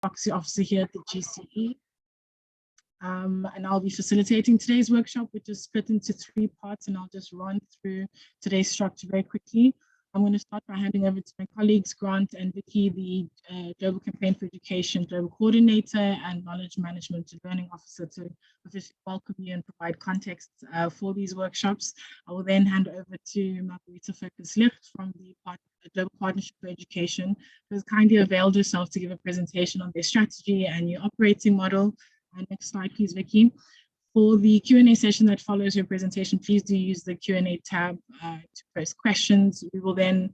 Proxy Officer here at the GCE. And I'll be facilitating today's workshop, which is split into 3 parts, and I'll just run through today's structure very quickly. I'm going to start by handing over to my colleagues, Grant and Vicky, the Global Campaign for Education Global Coordinator and Knowledge Management and Learning Officer, to officially welcome you and provide context for these workshops. I will then hand over to Margarita Focus-Licht from the Global Partnership for Education, who has kindly availed herself to give a presentation on their strategy and new operating model. Next slide, please, Vicky. For the Q&A session that follows your presentation, please do use the Q&A tab to post questions. We will then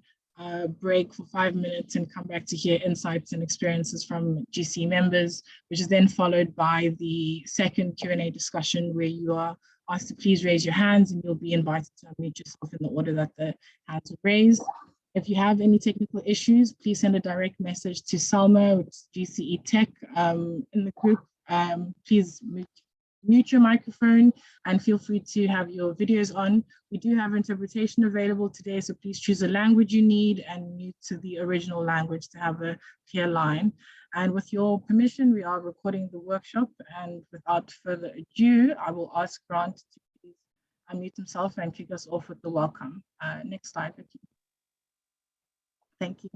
break for 5 minutes and come back to hear insights and experiences from GCE members, which is then followed by the second Q&A discussion, where you are asked to please raise your hands and you'll be invited to unmute yourself in the order that the hands are raised. If you have any technical issues, please send a direct message to Salma, which is GCE Tech in the group. Please mute your microphone and feel free to have your videos on. We do have interpretation available today, so please choose a language you need and mute to the original language to have a clear line. And with your permission, we are recording the workshop, and without further ado, I will ask Grant to please unmute himself and kick us off with the welcome. Next slide, Vicky. Thank you.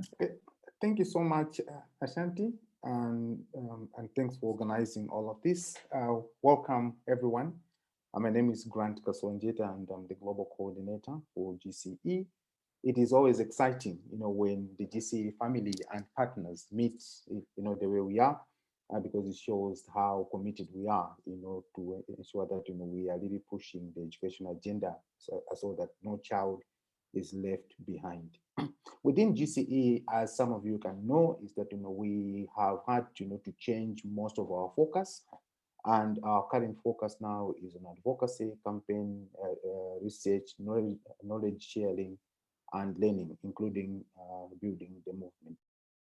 Thank you so much, Ashanti. And thanks for organizing all of this. Welcome, everyone. My name is Grant Kasonjeta, and I'm the Global Coordinator for GCE. It is always exciting, when the GCE family and partners meet, the way we are, because it shows how committed we are, to ensure that, we are really pushing the education agenda so that no child is left behind. Within GCE, as some of you can know, is that we have had to change most of our focus, and our current focus now is on advocacy, campaign, research, knowledge sharing, and learning, including building the movement.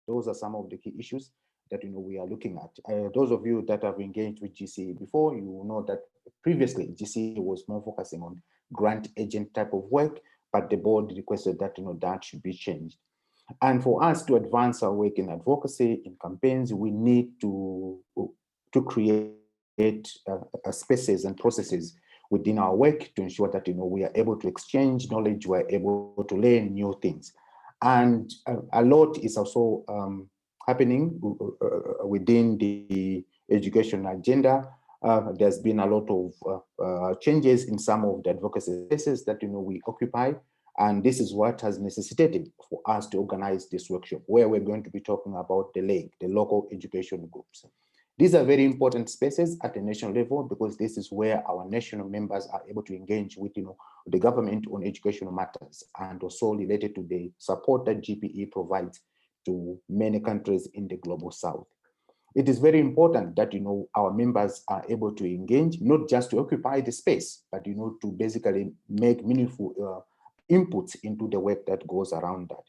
Those are some of the key issues that we are looking at. Those of you that have engaged with GCE before, you will know that previously GCE was more focusing on grant agent type of work, but the board requested that that should be changed. And for us to advance our work in advocacy, in campaigns, we need to create spaces and processes within our work to ensure that we are able to exchange knowledge, we are able to learn new things. And a lot is also happening within the education agenda. There's been a lot of changes in some of the advocacy spaces that we occupy, and this is what has necessitated for us to organize this workshop, where we're going to be talking about the LEG, the local education groups. These are very important spaces at the national level, because this is where our national members are able to engage with the government on educational matters, and also related to the support that GPE provides to many countries in the global south. It is very important that our members are able to engage, not just to occupy the space, but to basically make meaningful inputs into the work that goes around that.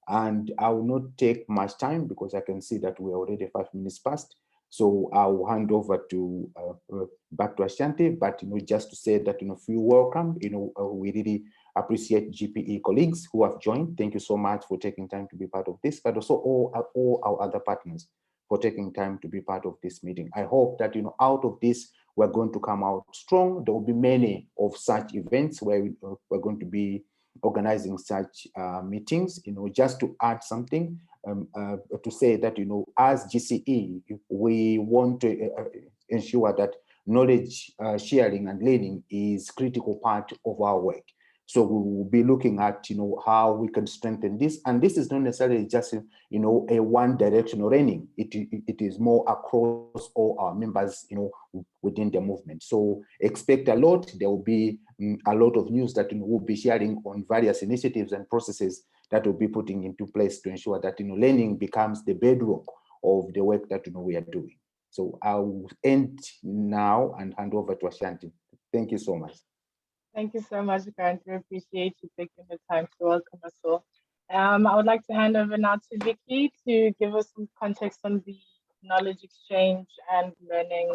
And I will not take much time, because I can see that we're already 5 minutes past. So I will hand over to back to Ashanti, but just to say that feel welcome. We really appreciate GPE colleagues who have joined. Thank you so much for taking time to be part of this, but also all our other partners for taking time to be part of this meeting. I hope that out of this, we're going to come out strong. There will be many of such events where we're going to be organizing such meetings. Just to add something, to say that as GCE, we want to ensure that knowledge sharing and learning is critical part of our work. So we will be looking at how we can strengthen this, and this is not necessarily just a one directional learning. It is more across all our members within the movement. So expect a lot. There will be a lot of news that we'll be sharing on various initiatives and processes that we'll be putting into place to ensure that learning becomes the bedrock of the work that we are doing. So I'll end now and hand over to Ashanti. Thank you so much. Thank you so much, Grant. We appreciate you taking the time to welcome us all. I would like to hand over now to Vicky to give us some context on the knowledge exchange and learning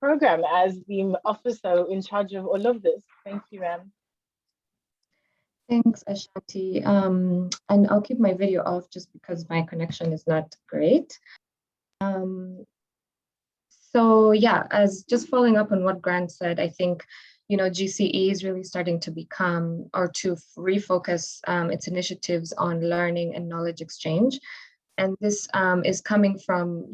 program as the officer in charge of all of this. Thank you, ma'am. Thanks, Ashanti. And I'll keep my video off just because my connection is not great. So yeah, as just following up on what Grant said, I think, GCE is really starting to become or to refocus its initiatives on learning and knowledge exchange. And this is coming from,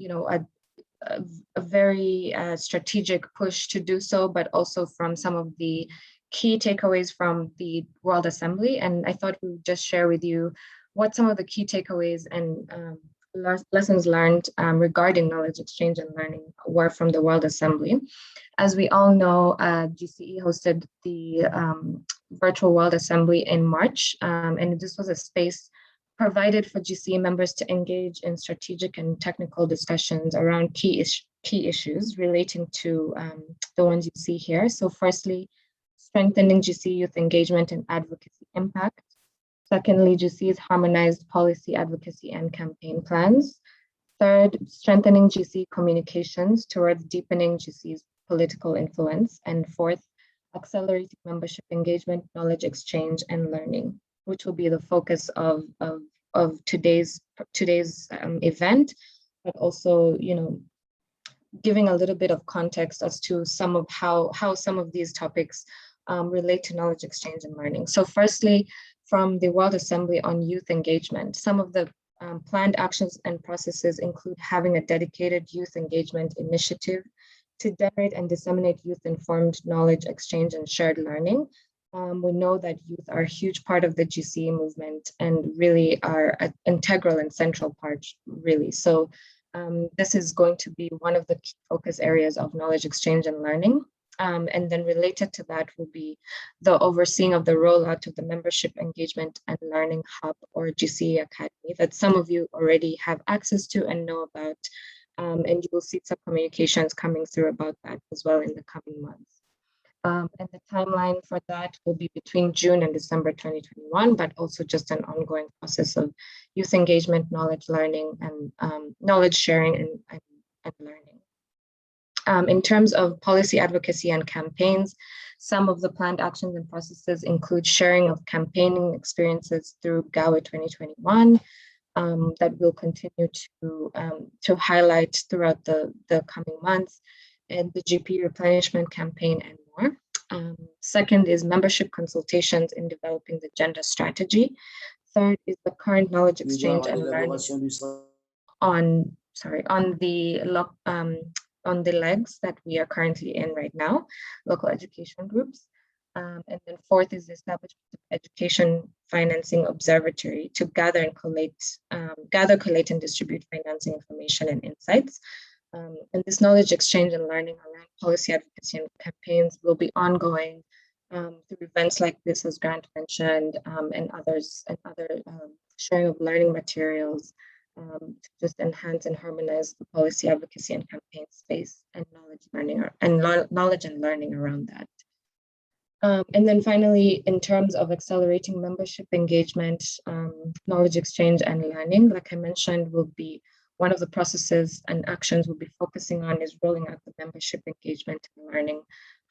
a very strategic push to do so, but also from some of the key takeaways from the World Assembly. And I thought we would just share with you what some of the key takeaways and lessons learned regarding knowledge exchange and learning were from the World Assembly. As we all know, GCE hosted the virtual World Assembly in March, and this was a space provided for GCE members to engage in strategic and technical discussions around key issues relating to the ones you see here. So firstly, strengthening GCE youth engagement and advocacy impact. Secondly, GCE's harmonized policy advocacy and campaign plans. Third, strengthening GCE communications towards deepening GCE's political influence. And fourth, accelerating membership engagement, knowledge exchange, and learning, which will be the focus of today's event, but also, giving a little bit of context as to some of how some of these topics relate to knowledge exchange and learning. So firstly, from the World Assembly on youth engagement, some of the planned actions and processes include having a dedicated youth engagement initiative to generate and disseminate youth-informed knowledge exchange and shared learning. We know that youth are a huge part of the GCE movement and really are an integral and central part, really. So this is going to be one of the key focus areas of knowledge exchange and learning. And then related to that will be the overseeing of the rollout of the Membership Engagement and Learning Hub, or GCE Academy, that some of you already have access to and know about. And you will see some communications coming through about that as well in the coming months. And the timeline for that will be between June and December 2021, but also just an ongoing process of youth engagement, knowledge learning, and knowledge sharing and learning. In terms of policy advocacy and campaigns, some of the planned actions and processes include sharing of campaigning experiences through GAWE 2021 that we'll continue to highlight throughout the coming months, and the GP replenishment campaign and more. Second is membership consultations in developing the gender strategy. Third is the current knowledge exchange and learning on the legs that we are currently in right now, local education groups. And then fourth is the establishment of education financing observatory to gather, collate, and distribute financing information and insights. And this knowledge exchange and learning around policy advocacy and campaigns will be ongoing through events like this, as Grant mentioned, and other sharing of learning materials, to just enhance and harmonize the policy advocacy and campaign space and knowledge and learning around that. And then finally, in terms of accelerating membership engagement, knowledge exchange and learning, like I mentioned, will be one of the processes and actions we'll be focusing on is rolling out the membership engagement and learning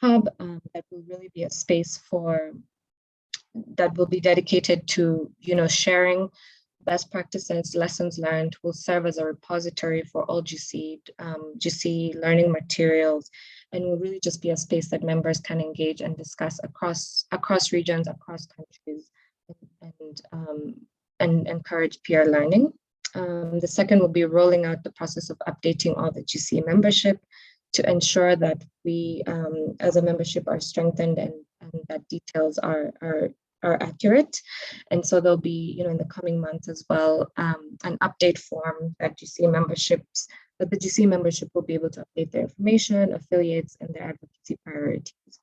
hub. That will really be a space that will be dedicated to, sharing best practices, lessons learned, will serve as a repository for all GCE learning materials, and will really just be a space that members can engage and discuss across regions, across countries, and encourage peer learning. The second will be rolling out the process of updating all the GCE membership to ensure that we, as a membership, are strengthened and that details are accurate. And so there'll be, in the coming months as well, an update form that the GCE membership will be able to update their information, affiliates, and their advocacy priorities.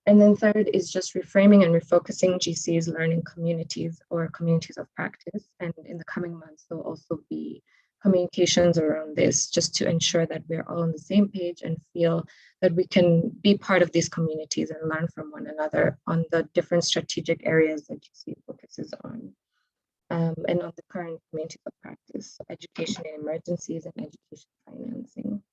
And then third is just reframing and refocusing GCE's learning communities or communities of practice. And in the coming months, there'll also be communications around this, just to ensure that we're all on the same page and feel that we can be part of these communities and learn from one another on the different strategic areas that GCE focuses on, and on the current communities of practice, education in emergencies and education financing.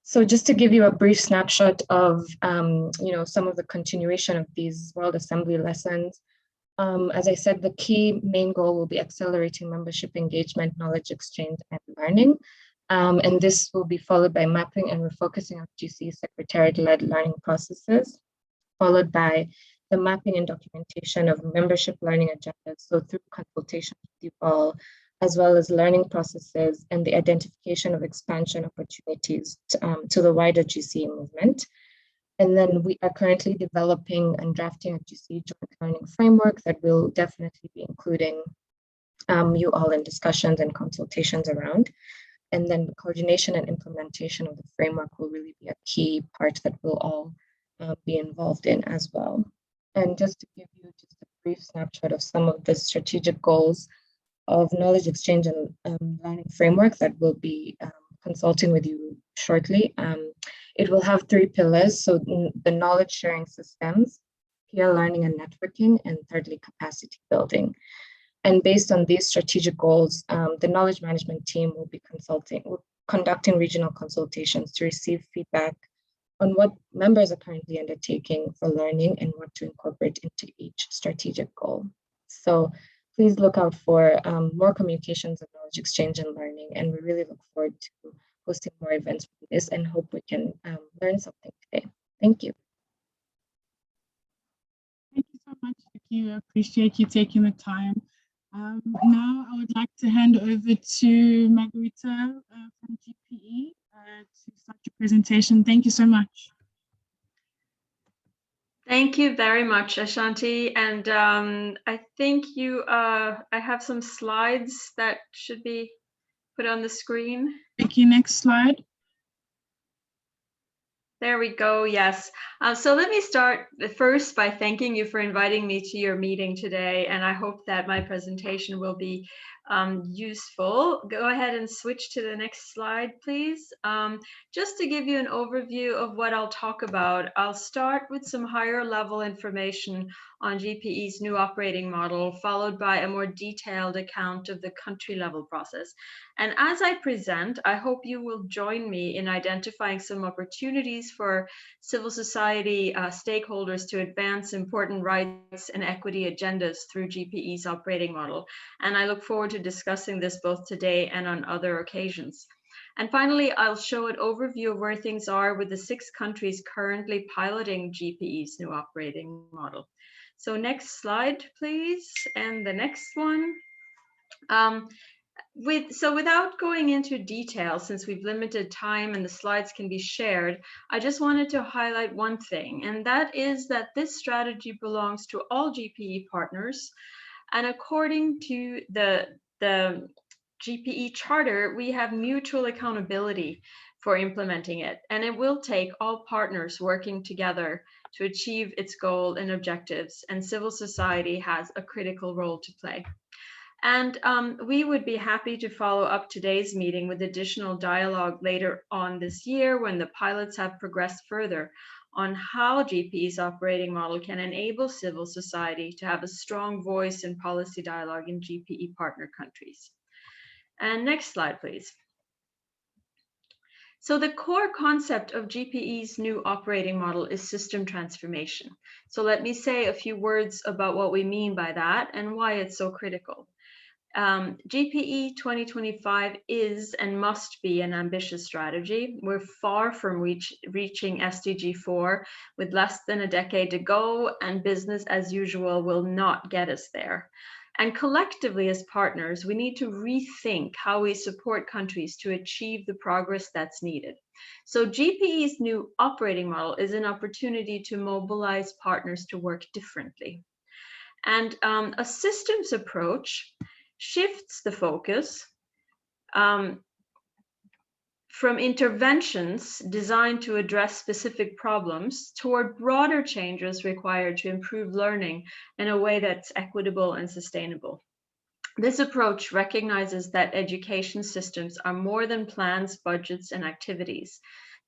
So just to give you a brief snapshot of some of the continuation of these World Assembly lessons, as I said, the key main goal will be accelerating membership engagement, knowledge exchange, and learning. And this will be followed by mapping and refocusing of GCE Secretariat-led learning processes, followed by the mapping and documentation of membership learning agendas, so through consultation with you all, as well as learning processes and the identification of expansion opportunities to the wider GCE movement. And then we are currently developing and drafting a GCE joint learning framework that will definitely be including you all in discussions and consultations around. And then the coordination and implementation of the framework will really be a key part that we'll all be involved in as well. And just to give you just a brief snapshot of some of the strategic goals of knowledge exchange and learning framework that we'll be consulting with you shortly. It will have 3 pillars. So the knowledge sharing systems, peer learning and networking, and thirdly, capacity building. And based on these strategic goals, the knowledge management team will be conducting regional consultations to receive feedback on what members are currently undertaking for learning and what to incorporate into each strategic goal. So please look out for more communications of knowledge exchange and learning. And we really look forward to hosting more events like this and hope we can learn something today. Thank you. Thank you so much, Vicky. I appreciate you taking the time. Now I would like to hand over to Margarita from GPE to start your presentation. Thank you so much. Thank you very much, Ashanti. And I think I have some slides that should be put on the screen. Vicky, next slide. There we go. Yes. So let me start first by thanking you for inviting me to your meeting today. And I hope that my presentation will be useful. Go ahead and switch to the next slide, please. Just to give you an overview of what I'll talk about, I'll start with some higher level information on GPE's new operating model, followed by a more detailed account of the country level process. And as I present, I hope you will join me in identifying some opportunities for civil society stakeholders to advance important rights and equity agendas through GPE's operating model. And I look forward to discussing this both today and on other occasions. And finally, I'll show an overview of where things are with the 6 countries currently piloting GPE's new operating model. So next slide, please, and the next one. Without going into detail, since we've limited time and the slides can be shared, I just wanted to highlight one thing, and that is that this strategy belongs to all GPE partners. And according to the GPE charter, we have mutual accountability for implementing it, and it will take all partners working together to achieve its goal and objectives, and civil society has a critical role to play. And we would be happy to follow up today's meeting with additional dialogue later on this year when the pilots have progressed further on how GPE's operating model can enable civil society to have a strong voice in policy dialogue in GPE partner countries. And next slide, please. So the core concept of GPE's new operating model is system transformation. So let me say a few words about what we mean by that and why it's so critical. GPE 2025 is and must be an ambitious strategy. We're far from reaching SDG 4 with less than a decade to go, and business as usual will not get us there. And collectively as partners, we need to rethink how we support countries to achieve the progress that's needed. So GPE's new operating model is an opportunity to mobilize partners to work differently. And a systems approach shifts the focus from interventions designed to address specific problems toward broader changes required to improve learning in a way that's equitable and sustainable. This approach recognizes that education systems are more than plans, budgets, and activities.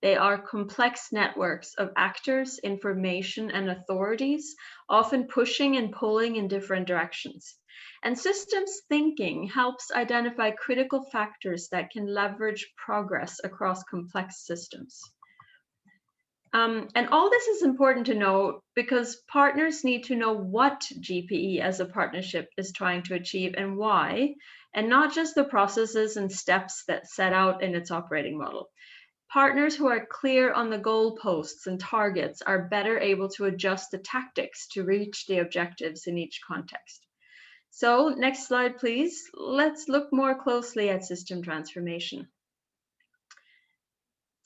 They are complex networks of actors, information, and authorities, often pushing and pulling in different directions. And systems thinking helps identify critical factors that can leverage progress across complex systems. And all this is important to know because partners need to know what GPE as a partnership is trying to achieve and why, and not just the processes and steps that set out in its operating model. Partners who are clear on the goalposts and targets are better able to adjust the tactics to reach the objectives in each context. So next slide, please. Let's look more closely at system transformation.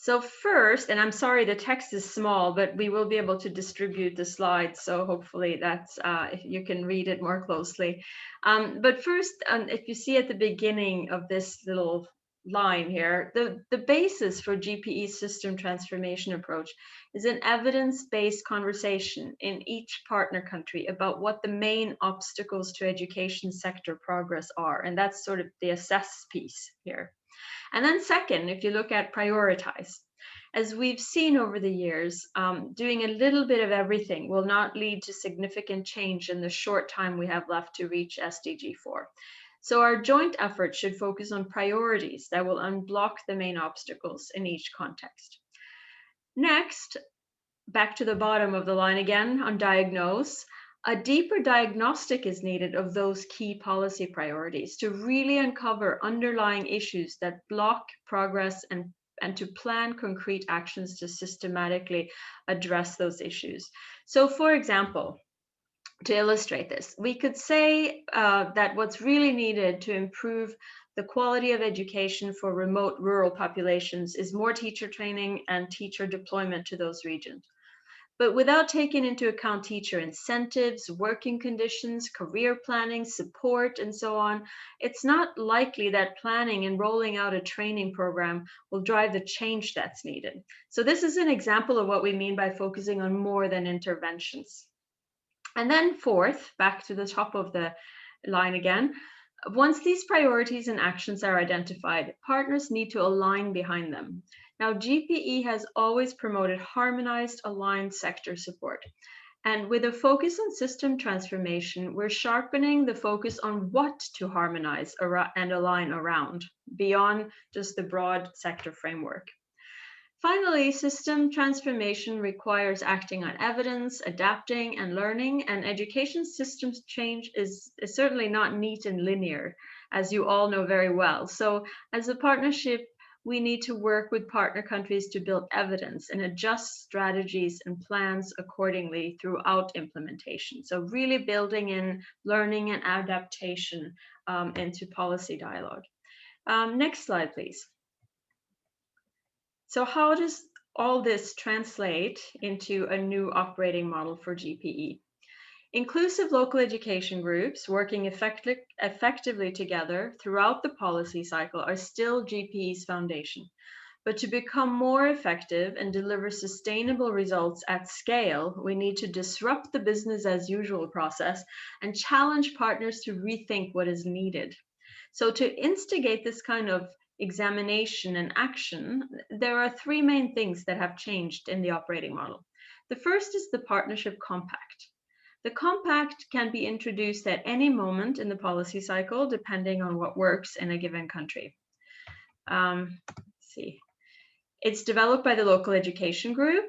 So first, and I'm sorry the text is small, but we will be able to distribute the slides, so hopefully that's you can read it more closely. But first, if you see at the beginning of this little line here, the basis for GPE's system transformation approach is an evidence-based conversation in each partner country about what the main obstacles to education sector progress are, and that's sort of the assess piece here. And then second, if you look at prioritize, as we've seen over the years, doing a little bit of everything will not lead to significant change in the short time we have left to reach SDG 4. So our joint effort should focus on priorities that will unblock the main obstacles in each context. Next, back to the bottom of the line again on diagnose. A deeper diagnostic is needed of those key policy priorities to really uncover underlying issues that block progress and to plan concrete actions to systematically address those issues. So for example, to illustrate this, we could say that what's really needed to improve the quality of education for remote rural populations is more teacher training and teacher deployment to those regions. But without taking into account teacher incentives, working conditions, career planning, support, and so on, it's not likely that planning and rolling out a training program will drive the change that's needed. So this is an example of what we mean by focusing on more than interventions. And then fourth, back to the top of the line again, once these priorities and actions are identified, partners need to align behind them. Now, GPE has always promoted harmonized, aligned sector support. And with a focus on system transformation, we're sharpening the focus on what to harmonize and align around, beyond just the broad sector framework. Finally, system transformation requires acting on evidence, adapting, and learning, and education systems change is certainly not neat and linear, as you all know very well. So as a partnership, we need to work with partner countries to build evidence and adjust strategies and plans accordingly throughout implementation. So really building in learning and adaptation into policy dialogue. Next slide, please. So how does all this translate into a new operating model for GPE? Inclusive local education groups working effectively together throughout the policy cycle are still GPE's foundation. But to become more effective and deliver sustainable results at scale, we need to disrupt the business as usual process and challenge partners to rethink what is needed. So to instigate this kind of examination and action, there are three main things that have changed in the operating model. The first is the partnership compact. The compact can be introduced at any moment in the policy cycle, depending on what works in a given country. Let's see. It's developed by the local education group,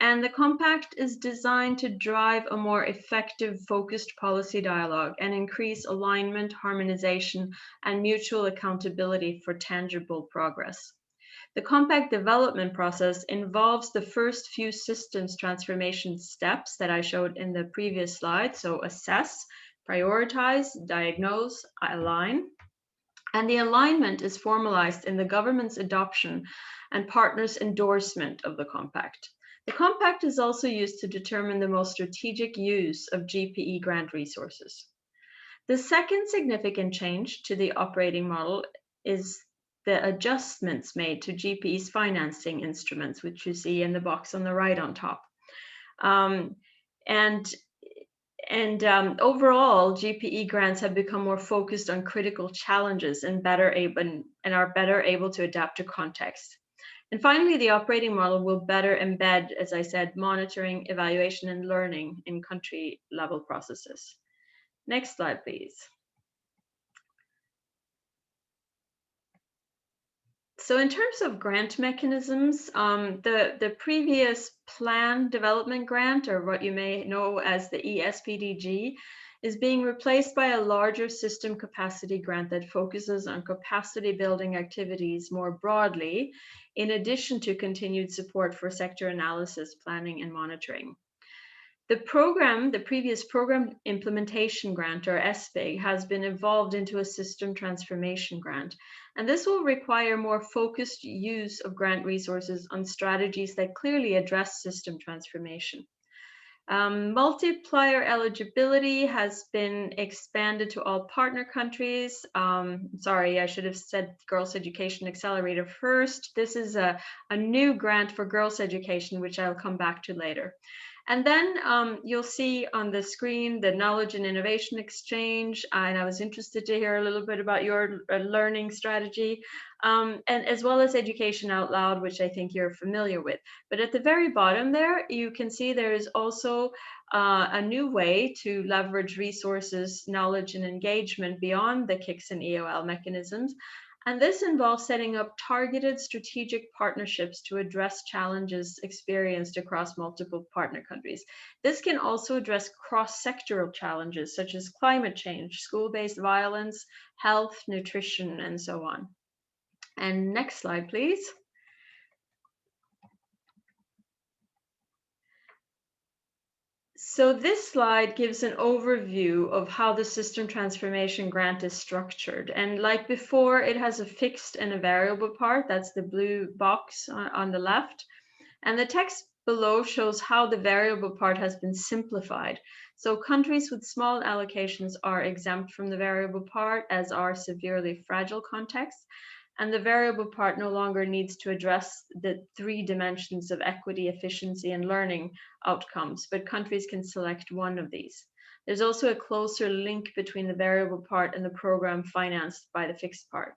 and the compact is designed to drive a more effective, focused policy dialogue and increase alignment, harmonization, and mutual accountability for tangible progress. The compact development process involves the first few systems transformation steps that I showed in the previous slide. So assess, prioritize, diagnose, align. And the alignment is formalized in the government's adoption and partners' endorsement of the compact. The compact is also used to determine the most strategic use of GPE grant resources. The second significant change to the operating model is the adjustments made to GPE's financing instruments, which you see in the box on the right on top. Overall, GPE grants have become more focused on critical challenges and are better able to adapt to context. And finally, the operating model will better embed, as I said, monitoring, evaluation, and learning in country-level processes. Next slide, please. So in terms of grant mechanisms, the previous Plan Development Grant, or what you may know as the ESPDG, is being replaced by a larger system capacity grant that focuses on capacity building activities more broadly, in addition to continued support for sector analysis, planning, and monitoring. The previous Program Implementation Grant, or SPIG, has been evolved into a System Transformation Grant, and this will require more focused use of grant resources on strategies that clearly address system transformation. Multiplier eligibility has been expanded to all partner countries. Sorry, I should have said Girls Education Accelerator first. This is a new grant for girls' education, which I'll come back to later. And then you'll see on the screen the Knowledge and Innovation Exchange, and I was interested to hear a little bit about your learning strategy, and as well as Education Out Loud, which I think you're familiar with. But at the very bottom there, you can see there is also a new way to leverage resources, knowledge, and engagement beyond the KICS and EOL mechanisms. And this involves setting up targeted strategic partnerships to address challenges experienced across multiple partner countries. This can also address cross-sectoral challenges such as climate change, school-based violence, health, nutrition, and so on. And next slide, please. So this slide gives an overview of how the System Transformation Grant is structured. And like before, it has a fixed and a variable part. That's the blue box on the left. And the text below shows how the variable part has been simplified. So countries with small allocations are exempt from the variable part, as are severely fragile contexts. And the variable part no longer needs to address the 3 dimensions of equity, efficiency, and learning outcomes, but countries can select one of these. There's also a closer link between the variable part and the program financed by the fixed part.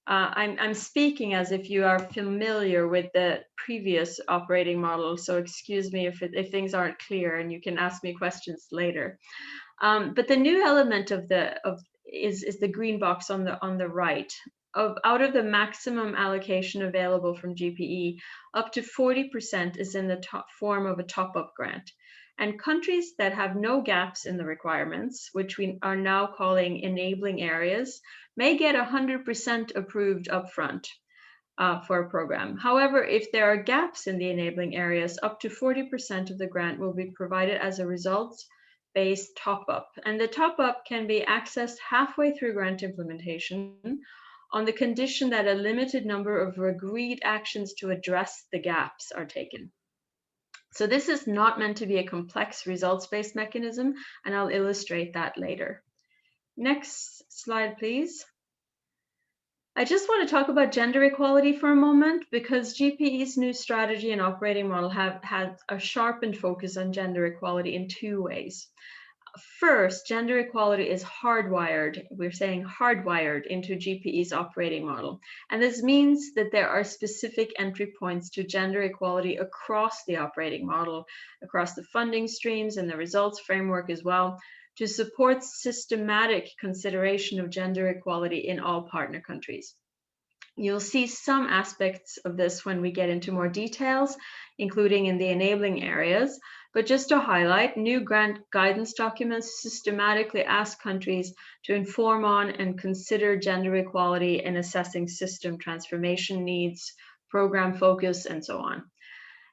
I'm speaking as if you are familiar with the previous operating model, so excuse me if things aren't clear, and you can ask me questions later. But the new element is the green box on the right. Out of the maximum allocation available from GPE, up to 40% is in the form of a top-up grant. And countries that have no gaps in the requirements, which we are now calling enabling areas, may get 100% approved upfront for a program. However, if there are gaps in the enabling areas, up to 40% of the grant will be provided as a results-based top-up. And the top-up can be accessed halfway through grant implementation, on the condition that a limited number of agreed actions to address the gaps are taken. So this is not meant to be a complex results-based mechanism, and I'll illustrate that later. Next slide, please. I just want to talk about gender equality for a moment, because GPE's new strategy and operating model have had a sharpened focus on gender equality in 2 ways. First, gender equality is hardwired, we're saying hardwired, into GPE's operating model. And this means that there are specific entry points to gender equality across the operating model, across the funding streams and the results framework as well, to support systematic consideration of gender equality in all partner countries. You'll see some aspects of this when we get into more details, including in the enabling areas. But just to highlight, new grant guidance documents systematically ask countries to inform on and consider gender equality in assessing system transformation needs, program focus, and so on.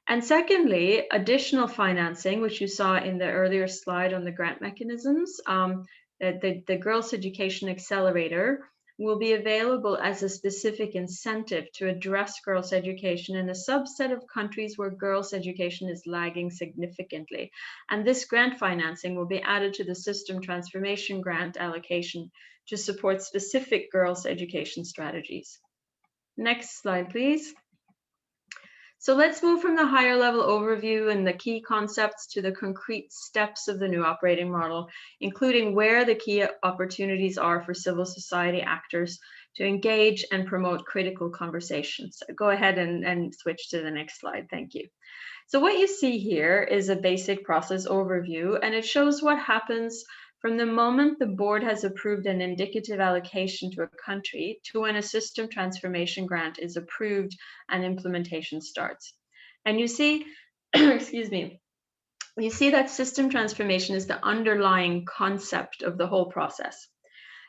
And secondly, additional financing, which you saw in the earlier slide on the grant mechanisms, the Girls Education Accelerator will be available as a specific incentive to address girls' education in a subset of countries where girls' education is lagging significantly. And this grant financing will be added to the System Transformation Grant allocation to support specific girls' education strategies. Next slide, please. So let's move from the higher level overview and the key concepts to the concrete steps of the new operating model, including where the key opportunities are for civil society actors to engage and promote critical conversations. So go ahead and switch to the next slide. Thank you. So what you see here is a basic process overview, and it shows what happens from the moment the board has approved an indicative allocation to a country to when a system transformation grant is approved and implementation starts. And you see, excuse me, you see that system transformation is the underlying concept of the whole process.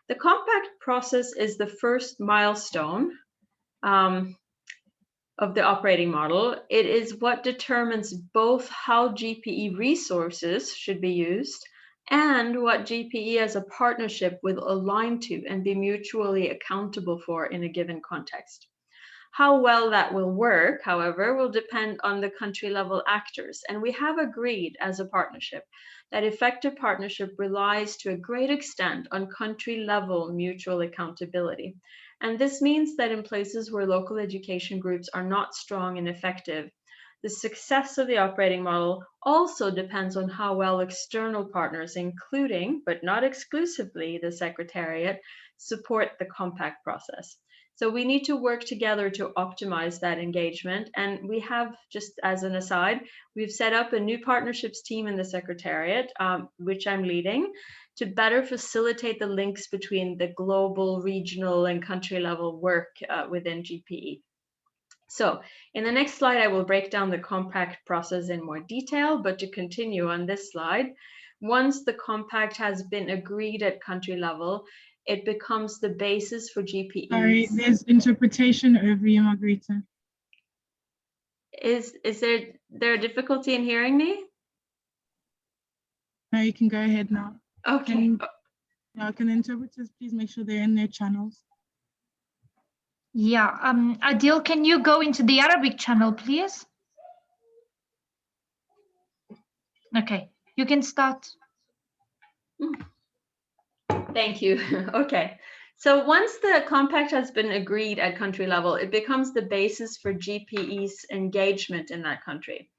The compact process is the first milestone of the operating model. It is what determines both how GPE resources should be used and what GPE as a partnership will align to and be mutually accountable for in a given context. How well that will work, however, will depend on the country level actors. And we have agreed as a partnership that effective partnership relies to a great extent on country level mutual accountability. And this means that in places where local education groups are not strong and effective, the success of the operating model also depends on how well external partners, including but not exclusively the Secretariat, support the compact process. So we need to work together to optimize that engagement. And we have, just as an aside, we've set up a new partnerships team in the Secretariat, which I'm leading, to better facilitate the links between the global, regional, and country level work within GPE. So in the next slide, I will break down the compact process in more detail, but to continue on this slide, once the compact has been agreed at country level, it becomes the basis for GPE. Sorry, there's interpretation over you, Margarita. Is there a difficulty in hearing me? No, you can go ahead now. Okay. Can the interpreters please make sure they're in their channels? Yeah, Adil, can you go into the Arabic channel, please? Okay, you can start. Thank you. Okay. So once the compact has been agreed at country level, it becomes the basis for GPE's engagement in that country.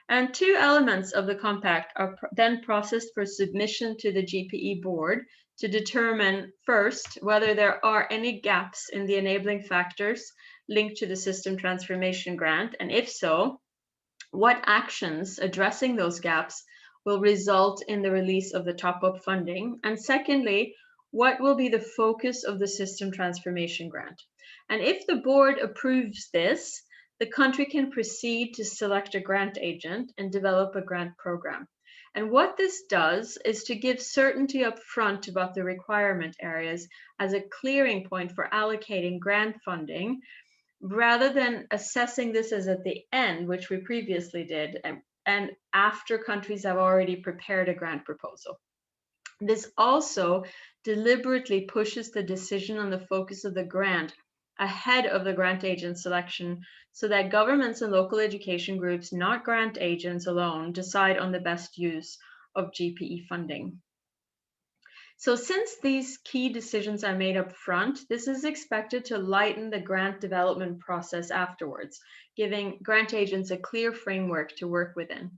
And two elements of the compact are then processed for submission to the GPE board to determine, first, whether there are any gaps in the enabling factors linked to the system transformation grant, and if so, what actions addressing those gaps will result in the release of the top-up funding, and secondly, what will be the focus of the system transformation grant. And if the board approves this, the country can proceed to select a grant agent and develop a grant program. And what this does is to give certainty up front about the requirement areas as a clearing point for allocating grant funding, rather than assessing this as at the end, which we previously did, and after countries have already prepared a grant proposal. This also deliberately pushes the decision on the focus of the grant ahead of the grant agent selection, so that governments and local education groups, not grant agents alone, decide on the best use of GPE funding. So since these key decisions are made up front, this is expected to lighten the grant development process afterwards, giving grant agents a clear framework to work within.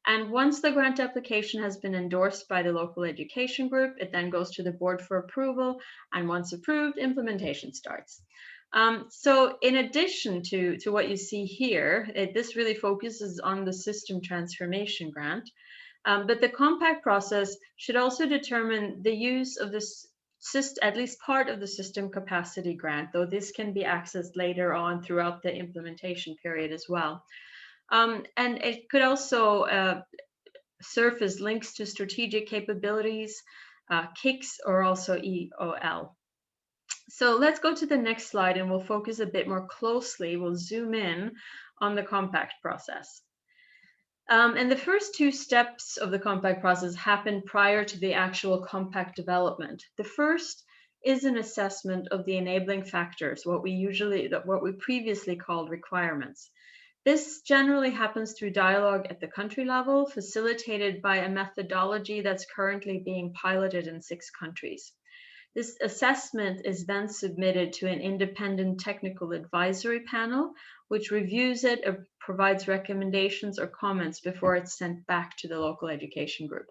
And once the grant application has been endorsed by the local education group, it then goes to the board for approval, and once approved, implementation starts. So in addition to what you see here, this really focuses on the system transformation grant, but the compact process should also determine the use of this at least part of the system capacity grant, though this can be accessed later on throughout the implementation period as well. And it could also surface links to strategic capabilities, KICs, or also EOL. So let's go to the next slide and we'll focus a bit more closely. We'll zoom in on the compact process. And the first two steps of the compact process happen prior to the actual compact development. The first is an assessment of the enabling factors, what we previously called requirements. This generally happens through dialogue at the country level, facilitated by a methodology that's currently being piloted in 6 countries. This assessment is then submitted to an independent technical advisory panel, which reviews it or provides recommendations or comments before it's sent back to the local education group.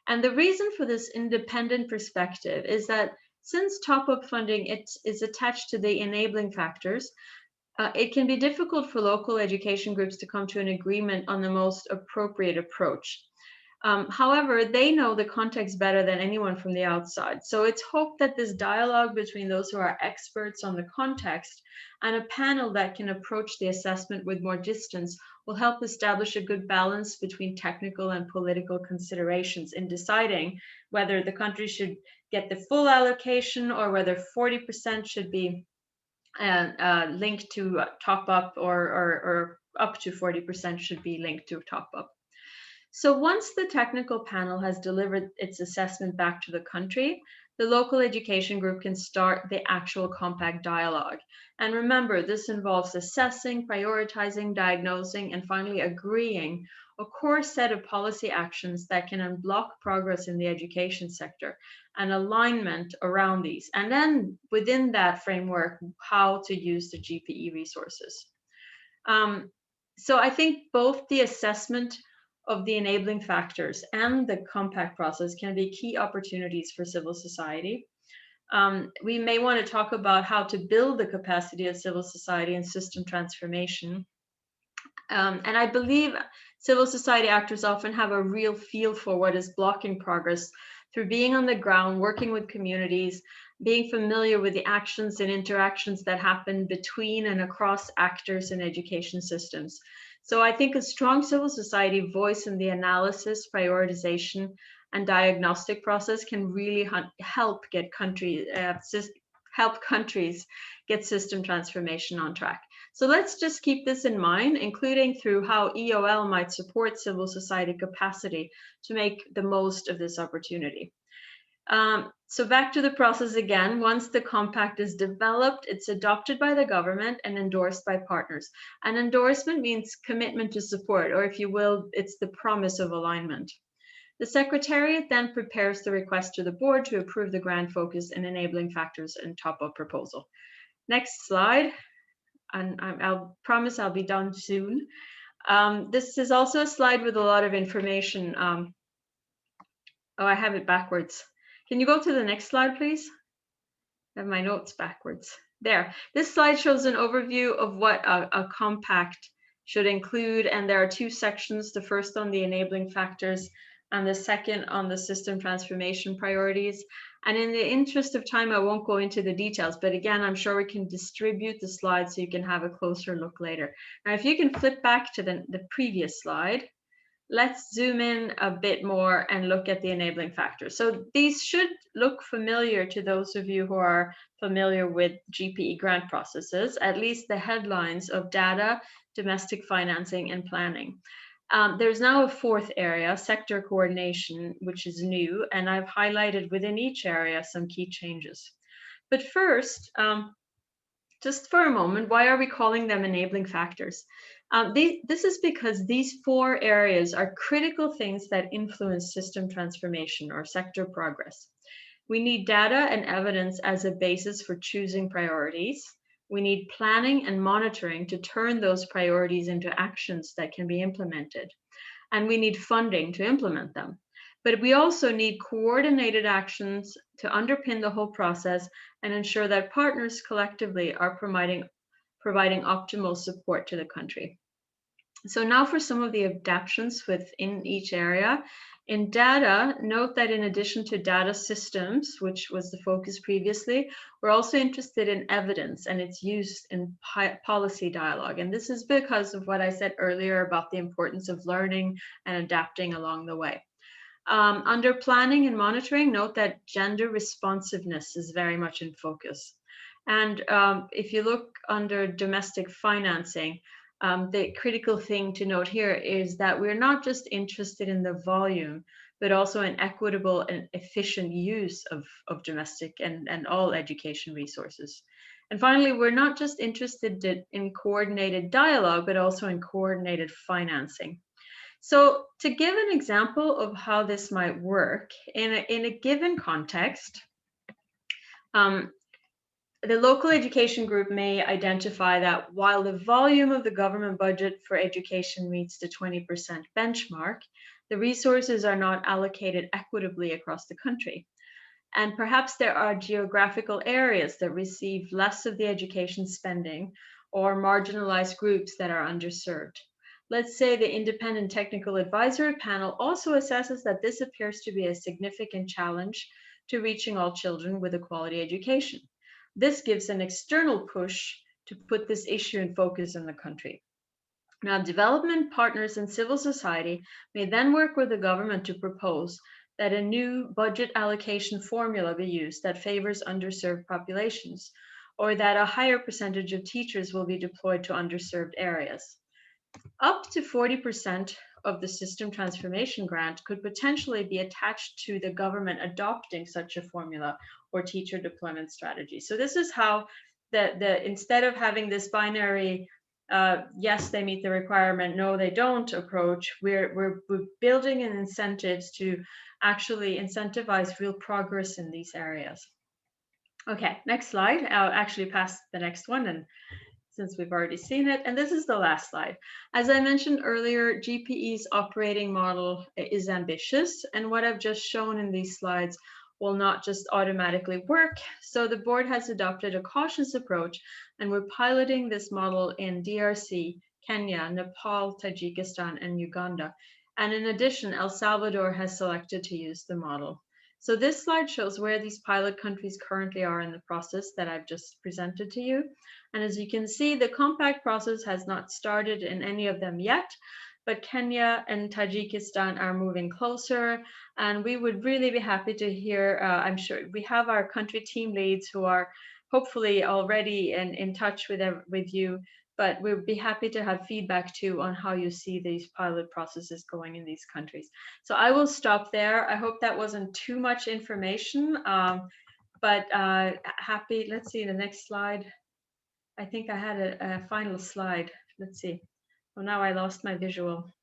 And the reason for this independent perspective is that since top-up funding is attached to the enabling factors, it can be difficult for local education groups to come to an agreement on the most appropriate approach. However, they know the context better than anyone from the outside. So it's hoped that this dialogue between those who are experts on the context and a panel that can approach the assessment with more distance will help establish a good balance between technical and political considerations in deciding whether the country should get the full allocation or whether 40% should be linked to top up, or up to 40% should be linked to top up. So once the technical panel has delivered its assessment back to the country, the local education group can start the actual compact dialogue. And remember, this involves assessing, prioritizing, diagnosing, and finally agreeing a core set of policy actions that can unblock progress in the education sector and alignment around these. And then within that framework, how to use the GPE resources. So I think both the assessment of the enabling factors and the compact process can be key opportunities for civil society. We may want to talk about how to build the capacity of civil society and system transformation. And I believe civil society actors often have a real feel for what is blocking progress through being on the ground, working with communities, being familiar with the actions and interactions that happen between and across actors in education systems. So I think a strong civil society voice in the analysis, prioritization, and diagnostic process can really help countries get system transformation on track. So let's just keep this in mind, including through how EOL might support civil society capacity to make the most of this opportunity. So back to the process again. Once the compact is developed, it's adopted by the government and endorsed by partners. An endorsement means commitment to support, or if you will, it's the promise of alignment. The Secretariat then prepares the request to the board to approve the grant focus and enabling factors and top-up proposal. Next slide, and I'll promise I'll be done soon. This is also a slide with a lot of information. Oh, I have it backwards. Can you go to the next slide, please? I have my notes backwards. There. This slide shows an overview of what a compact should include, and there are two sections, the first on the enabling factors and the second on the system transformation priorities. And in the interest of time, I won't go into the details, but again, I'm sure we can distribute the slides so you can have a closer look later. Now, if you can flip back to the previous slide, let's zoom in a bit more and look at the enabling factors. So these should look familiar to those of you who are familiar with GPE grant processes, at least the headlines of data, domestic financing, and planning. There's now a fourth area, sector coordination, which is new, and I've highlighted within each area some key changes. But first, just for a moment, why are we calling them enabling factors? This is because these four areas are critical things that influence system transformation or sector progress. We need data and evidence as a basis for choosing priorities. We need planning and monitoring to turn those priorities into actions that can be implemented. And we need funding to implement them. But we also need coordinated actions to underpin the whole process and ensure that partners collectively are providing optimal support to the country. So now for some of the adaptations within each area. In data, note that in addition to data systems, which was the focus previously, we're also interested in evidence and its use in policy dialogue. And this is because of what I said earlier about the importance of learning and adapting along the way. Under planning and monitoring, note that gender responsiveness is very much in focus. And if you look under domestic financing, the critical thing to note here is that we're not just interested in the volume, but also in equitable and efficient use of domestic and all education resources. And finally, we're not just interested in coordinated dialogue, but also in coordinated financing. So to give an example of how this might work, in a given context, the local education group may identify that while the volume of the government budget for education meets the 20% benchmark, the resources are not allocated equitably across the country. And perhaps there are geographical areas that receive less of the education spending or marginalized groups that are underserved. Let's say the independent technical advisory panel also assesses that this appears to be a significant challenge to reaching all children with a quality education. This gives an external push to put this issue in focus in the country. Now, development partners and civil society may then work with the government to propose that a new budget allocation formula be used that favors underserved populations, or that a higher percentage of teachers will be deployed to underserved areas. Up to 40% of the system transformation grant could potentially be attached to the government adopting such a formula or teacher deployment strategy. So this is how instead of having this binary yes, they meet the requirement, no, they don't approach, we're building in incentives to actually incentivize real progress in these areas. Okay, next slide. I'll actually pass the next one, and since we've already seen it, and this is the last slide. As I mentioned earlier, GPE's operating model is ambitious, and what I've just shown in these slides will not just automatically work. So the board has adopted a cautious approach, and we're piloting this model in DRC, Kenya, Nepal, Tajikistan, and Uganda. And in addition, El Salvador has selected to use the model. So this slide shows where these pilot countries currently are in the process that I've just presented to you. And as you can see, the compact process has not started in any of them yet, but Kenya and Tajikistan are moving closer. And we would really be happy to hear, I'm sure we have our country team leads who are hopefully already in touch with you, but we'd be happy to have feedback too on how you see these pilot processes going in these countries. So I will stop there. I hope that wasn't too much information, but happy, let's see the next slide. I think I had a final slide. Let's see. Oh, now I lost my visual.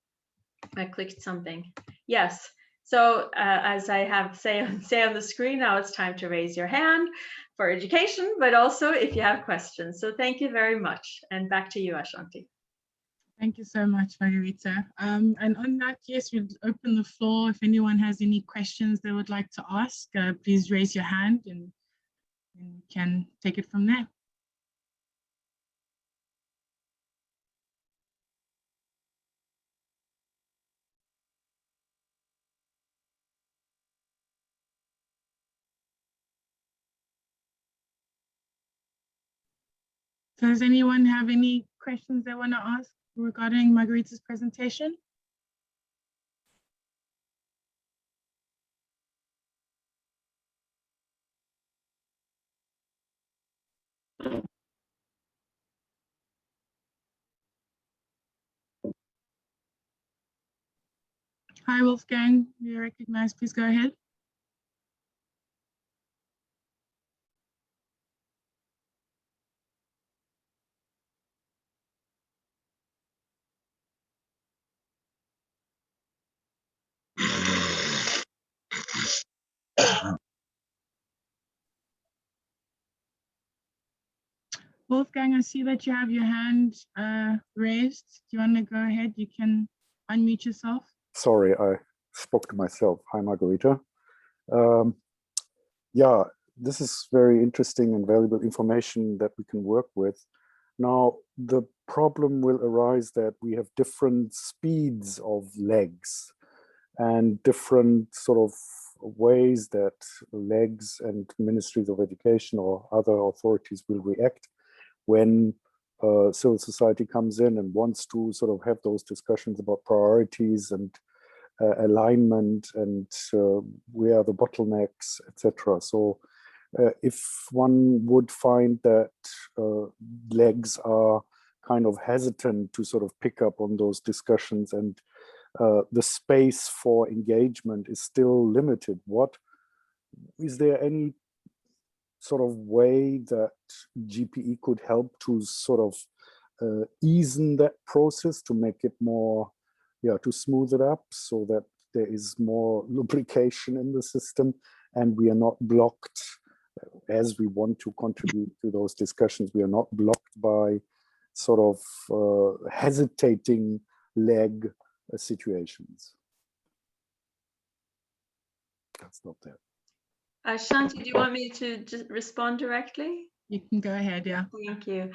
I clicked something. Yes. So as I have say on the screen, now it's time to raise your hand for education, but also if you have questions. So thank you very much. And back to you, Ashanti. Thank you so much, Margarita. And on that, yes, we'll open the floor. If anyone has any questions they would like to ask, please raise your hand and we can take it from there. So does anyone have any questions they want to ask regarding Margarita's presentation? Hi, Wolfgang, you're recognized. Please go ahead. Wolfgang, I see that you have your hand raised. Do you want to go ahead? You can unmute yourself. Sorry, I spoke to myself. Hi, Margarita. Yeah, this is very interesting and valuable information that we can work with. Now, the problem will arise that we have different speeds of legs and different sort of ways that legs and ministries of education or other authorities will react when civil society comes in and wants to sort of have those discussions about priorities and alignment and where are the bottlenecks, etc. So if one would find that legs are kind of hesitant to sort of pick up on those discussions and the space for engagement is still limited, is there any sort of way that GPE could help to sort of ease that process, to make it more, to smooth it up so that there is more lubrication in the system and we are not blocked as we want to contribute to those discussions. We are not blocked by sort of hesitating leg situations. That's not there. Ashanti, do you want me to just respond directly? You can go ahead, yeah. Thank you.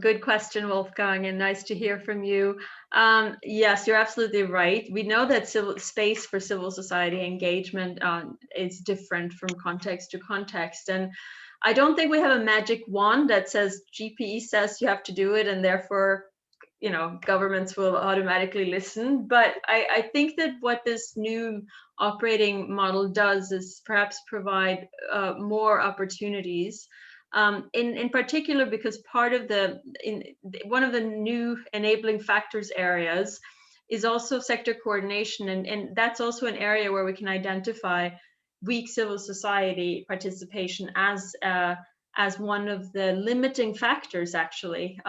Good question, Wolfgang, and nice to hear from you. Yes, you're absolutely right. We know that space for civil society engagement is different from context to context. And I don't think we have a magic wand that says GPE says you have to do it, and therefore, you know, governments will automatically listen. But I think that what this new operating model does is perhaps provide more opportunities. In particular, because part of one of the new enabling factors areas is also sector coordination, and that's also an area where we can identify weak civil society participation as one of the limiting factors, actually,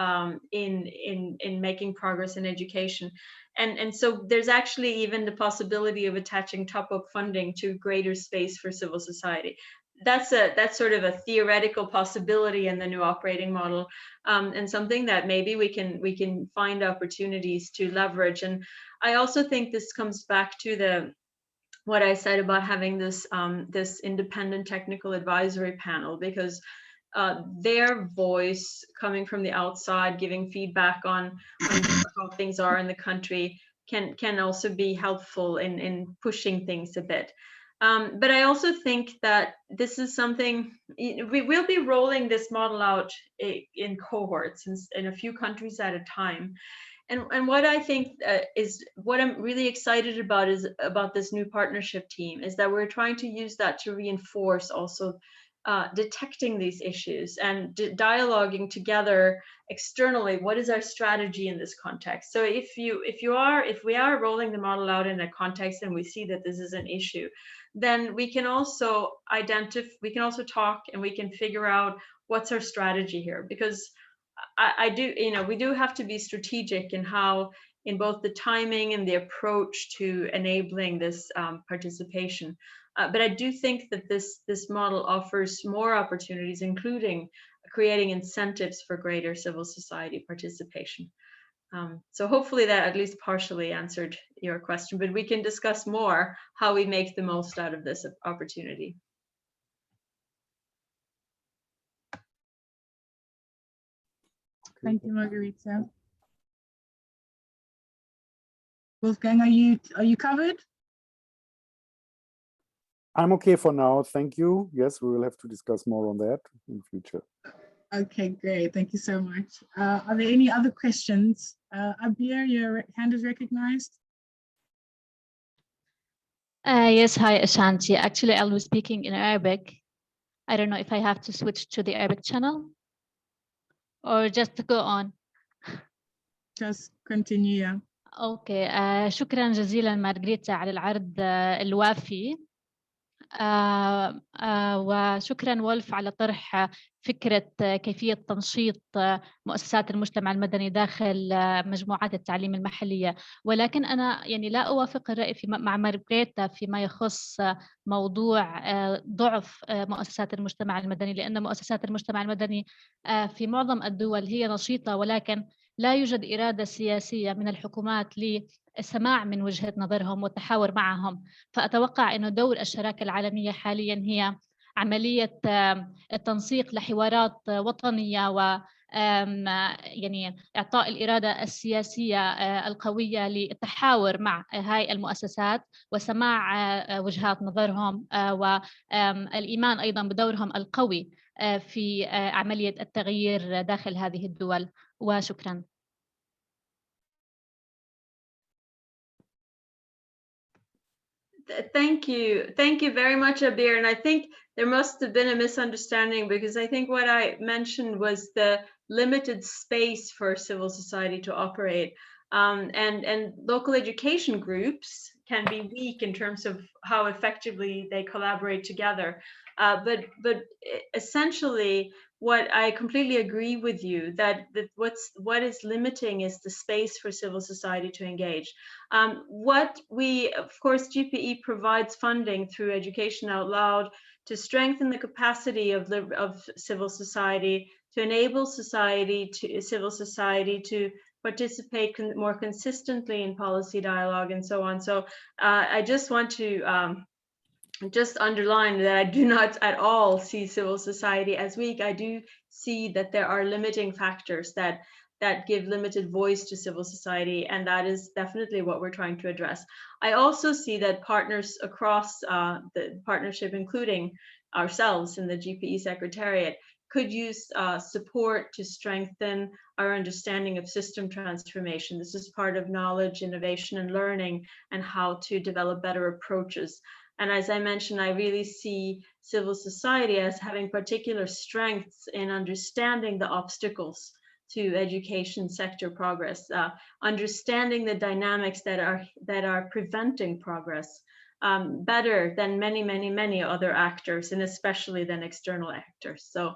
in making progress in education. And so there's actually even the possibility of attaching top-up funding to greater space for civil society. That's sort of a theoretical possibility in the new operating model, and something that maybe we can find opportunities to leverage. And I also think this comes back to what I said about having this this independent technical advisory panel, because their voice coming from the outside, giving feedback on how things are in the country, can also be helpful in pushing things a bit. But I also think that this is something, we will be rolling this model out in cohorts in a few countries at a time. And what I think is what I'm really excited about is about this new partnership team, is that we're trying to use that to reinforce also detecting these issues and dialoguing together externally. What is our strategy in this context? So if we are rolling the model out in a context and we see that this is an issue, then we can also talk and we can figure out what's our strategy here, because we do have to be strategic in both the timing and the approach to enabling this participation. But I do think that this model offers more opportunities, including creating incentives for greater civil society participation. So hopefully that at least partially answered your question, but we can discuss more how we make the most out of this opportunity. Thank you, Margarita. Wolfgang, are you covered? I'm okay for now. Thank you. Yes, we will have to discuss more on that in future. Okay, great. Thank you so much. Are there any other questions? Abir, your hand is recognized. Yes, hi, Ashanti. Actually, I'll be speaking in Arabic. I don't know if I have to switch to the Arabic channel or just to go on. Just continue. Yeah. أوكي. شكرا جزيلا مارغريتا على العرض الوافي. وشكرا وولف على طرح فكرة كيفية تنشيط مؤسسات المجتمع المدني داخل مجموعات التعليم المحلية. ولكن أنا يعني لا أوافق الرأي مع مارغريتا فيما يخص موضوع ضعف مؤسسات المجتمع المدني، لأن مؤسسات المجتمع المدني في معظم الدول هي نشيطة، ولكن لا يوجد إرادة سياسية من الحكومات للسماع من وجهة نظرهم والتحاور معهم. فأتوقع أنه دور الشراكة العالمية حاليا هي عملية التنسيق لحوارات وطنية و يعني إعطاء الإرادة السياسية القوية للتحاور مع هاي المؤسسات وسماع وجهات نظرهم، والإيمان أيضا بدورهم القوي في عملية التغيير داخل هذه الدول. وشكرا. Thank you very much, Abir. And I think there must have been a misunderstanding, because I think what I mentioned was the limited space for civil society to operate, and local education groups can be weak in terms of how effectively they collaborate together. But essentially, what I completely agree with you that what is limiting is the space for civil society to engage. Of course, GPE provides funding through Education Out Loud to strengthen the capacity of civil society, to enable civil society to participate more consistently in policy dialogue and so on. So I just want to just underline that I do not at all see civil society as weak. I do see that there are limiting factors that give limited voice to civil society, and that is definitely what we're trying to address. I also see that partners across the partnership, including ourselves in the GPE Secretariat, could use support to strengthen our understanding of system transformation. This is part of knowledge, innovation, and learning, and how to develop better approaches. And as I mentioned, I really see civil society as having particular strengths in understanding the obstacles to education sector progress, understanding the dynamics that are preventing progress better than many other actors, and especially than external actors. So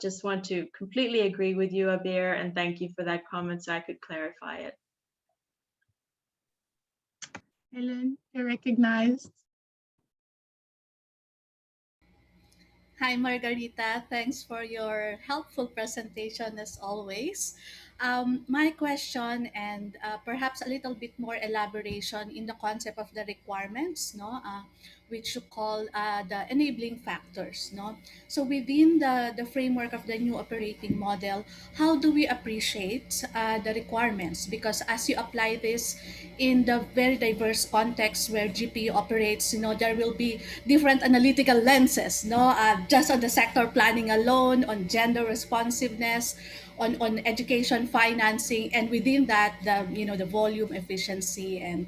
just want to completely agree with you, Abir, and thank you for that comment so I could clarify it. Helen, you're recognized. Hi, Margarita. Thanks for your helpful presentation as always. My question, and perhaps a little bit more elaboration in the concept of the requirements, no, which you call the enabling factors. No? So within the framework of the new operating model, how do we appreciate the requirements? Because as you apply this in the very diverse context where GPU operates, there will be different analytical lenses, just on the sector planning alone, on gender responsiveness, on education financing, and within that, the volume, efficiency, and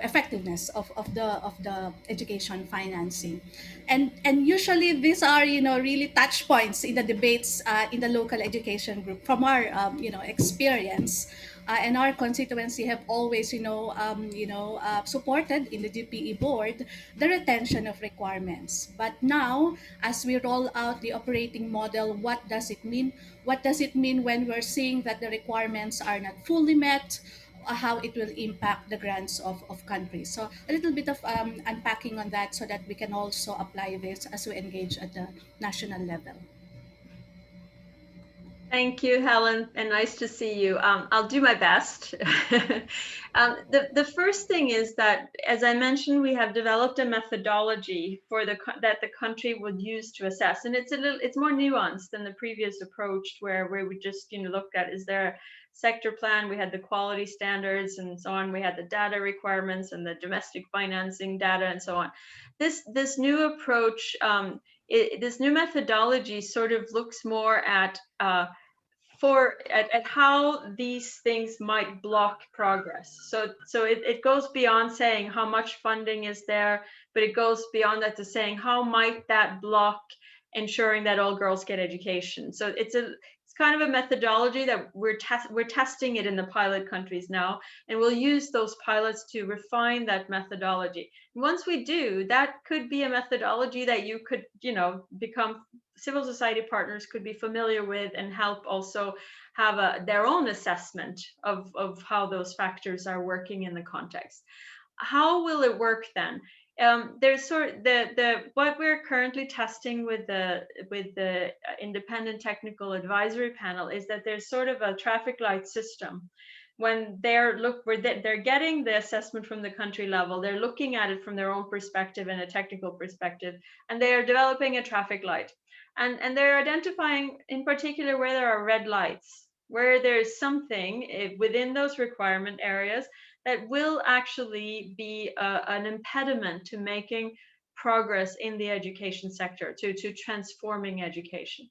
effectiveness of the education financing, and usually these are really touch points in the debates in the local education group. From our experience, and our constituency have always supported in the GPE board the retention of requirements. But now, as we roll out the operating model, what does it mean? What does it mean when we're seeing that the requirements are not fully met? How it will impact the grants of countries. So a little bit of unpacking on that so that we can also apply this as we engage at the national level. Thank you, Helen, and nice to see you. I'll do my best. The first thing is that, as I mentioned, we have developed a methodology for that the country would use to assess, and it's more nuanced than the previous approach where we just looked at, is there a sector plan? We had the quality standards and so on. We had the data requirements and the domestic financing data and so on. This new approach. This new methodology sort of looks more at how these things might block progress. So it goes beyond saying how much funding is there, but it goes beyond that to saying how might that block ensuring that all girls get education. So it's kind of a methodology that we're testing it in the pilot countries now, and we'll use those pilots to refine that methodology. And once we do, that could be a methodology that you could, become civil society partners could be familiar with and help also have their own assessment of how those factors are working in the context. How will it work then? There's sort of what we're currently testing with the independent technical advisory panel is that there's sort of a traffic light system. When they're getting the assessment from the country level, they're looking at it from their own perspective and a technical perspective, and they are developing a traffic light, and they're identifying in particular where there are red lights, where there's something within those requirement areas that will actually be an impediment to making progress in the education sector, to transforming education.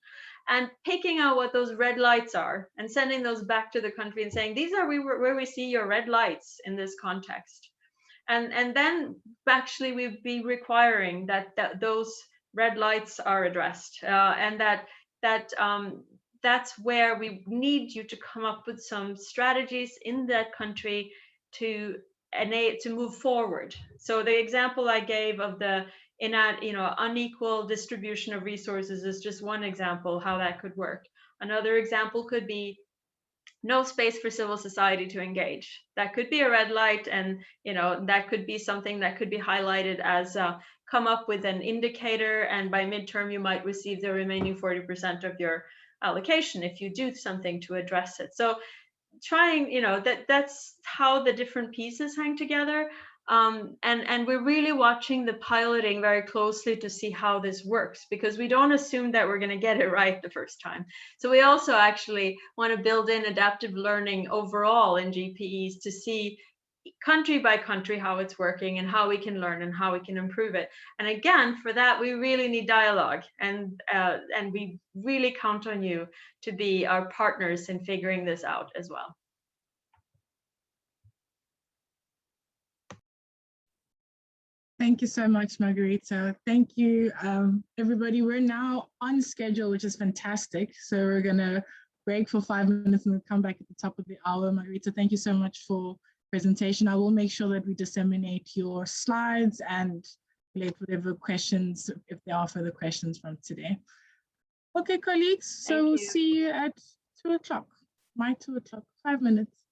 And picking out what those red lights are and sending those back to the country and saying, these are where we see your red lights in this context. And then actually we'd be requiring that those red lights are addressed, and that's where we need you to come up with some strategies in that country to move forward. So the example I gave of the unequal distribution of resources is just one example how that could work. Another example could be no space for civil society to engage. That could be a red light, and that could be something that could be highlighted as come up with an indicator, and by midterm you might receive the remaining 40% of your allocation if you do something to address it. So trying, that's how the different pieces hang together. And we're really watching the piloting very closely to see how this works, because we don't assume that we're going to get it right the first time. So we also actually want to build in adaptive learning overall in GPEs to see country by country how it's working and how we can learn and how we can improve it. And again, for that, we really need dialogue, and we really count on you to be our partners in figuring this out as well. Thank you so much, Margarita. Thank you, everybody. We're now on schedule, which is fantastic. So we're gonna break for 5 minutes and we'll come back at the top of the hour. Margarita, thank you so much for presentation. I will make sure that we disseminate your slides and relate whatever questions, if there are further questions from today. Okay, colleagues, so we'll see you at 2 o'clock, my 2 o'clock, 5 minutes.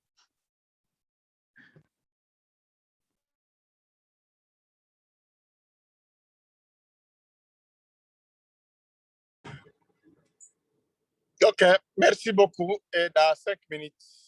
Ok, merci beaucoup. Et dans 5 minutes.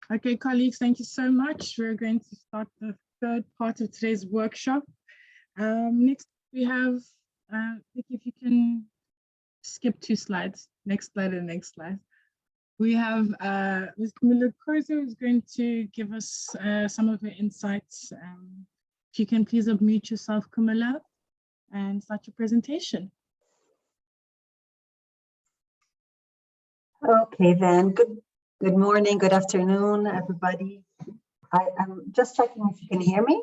Okay, colleagues, thank you so much. We're going to start the third part of today's workshop. Next, we have, Vicky, if you can skip 2 slides, next slide and next slide. We have Ms. Camilla Corzo, who's going to give us some of her insights. If you can please unmute yourself, Camilla, and start your presentation. Okay, then. Good morning, good afternoon, everybody. I'm just checking if you can hear me.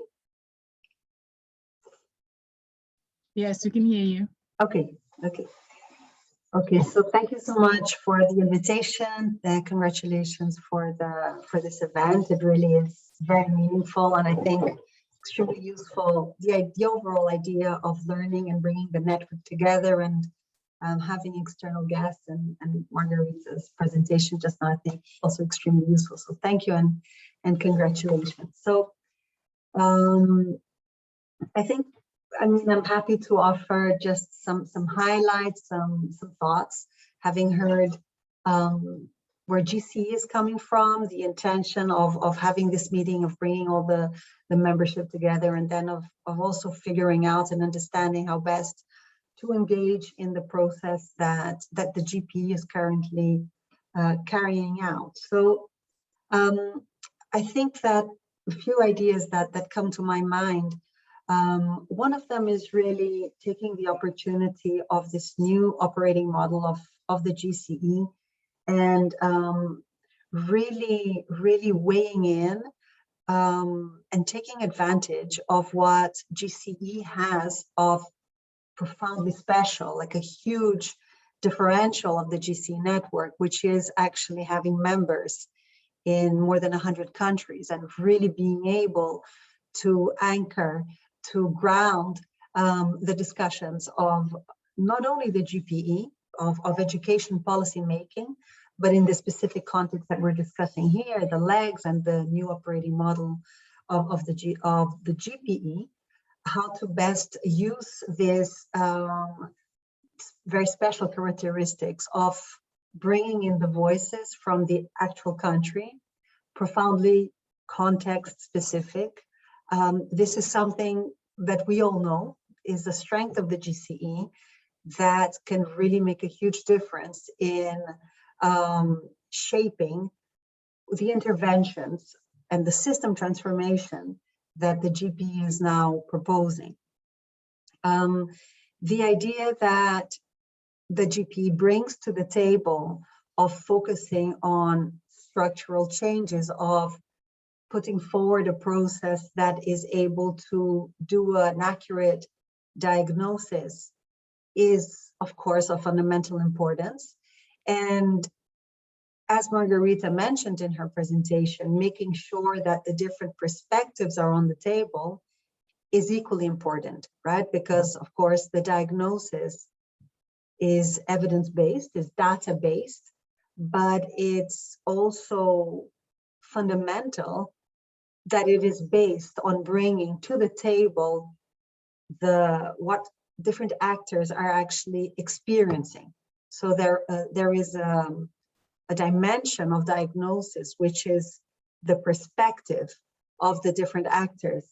Yes, we can hear you. Okay. So thank you so much for the invitation. Congratulations for this event. It really is very meaningful, and I think extremely useful. The overall idea of learning and bringing the network together, and having external guests and Margarita's presentation just now, I think also extremely useful. So thank you and congratulations. So I think, I'm happy to offer just some highlights, some thoughts, having heard where GCE is coming from, the intention of having this meeting, of bringing all the membership together, and then of also figuring out and understanding how best to engage in the process that the GPE is currently carrying out. So I think that a few ideas that come to my mind. One of them is really taking the opportunity of this new operating model of the GCE and really weighing in and taking advantage of what GCE has of profoundly special, like a huge differential of the GCE network, which is actually having members in more than 100 countries and really being able to anchor, to ground the discussions of not only the GPE, of education policy making, but in the specific context that we're discussing here, the legs and the new operating model of the GPE, how to best use this very special characteristics of bringing in the voices from the actual country, profoundly context specific. This is something that we all know is the strength of the GCE that can really make a huge difference in shaping the interventions and the system transformation that the GPE is now proposing. The idea that the GPE brings to the table of focusing on structural changes, of putting forward a process that is able to do an accurate diagnosis is, of course, of fundamental importance. And as Margarita mentioned in her presentation, making sure that the different perspectives are on the table is equally important, right? Because, of course, the diagnosis is evidence-based, is data-based, but it's also fundamental that it is based on bringing to the table what different actors are actually experiencing. So there is a dimension of diagnosis, which is the perspective of the different actors,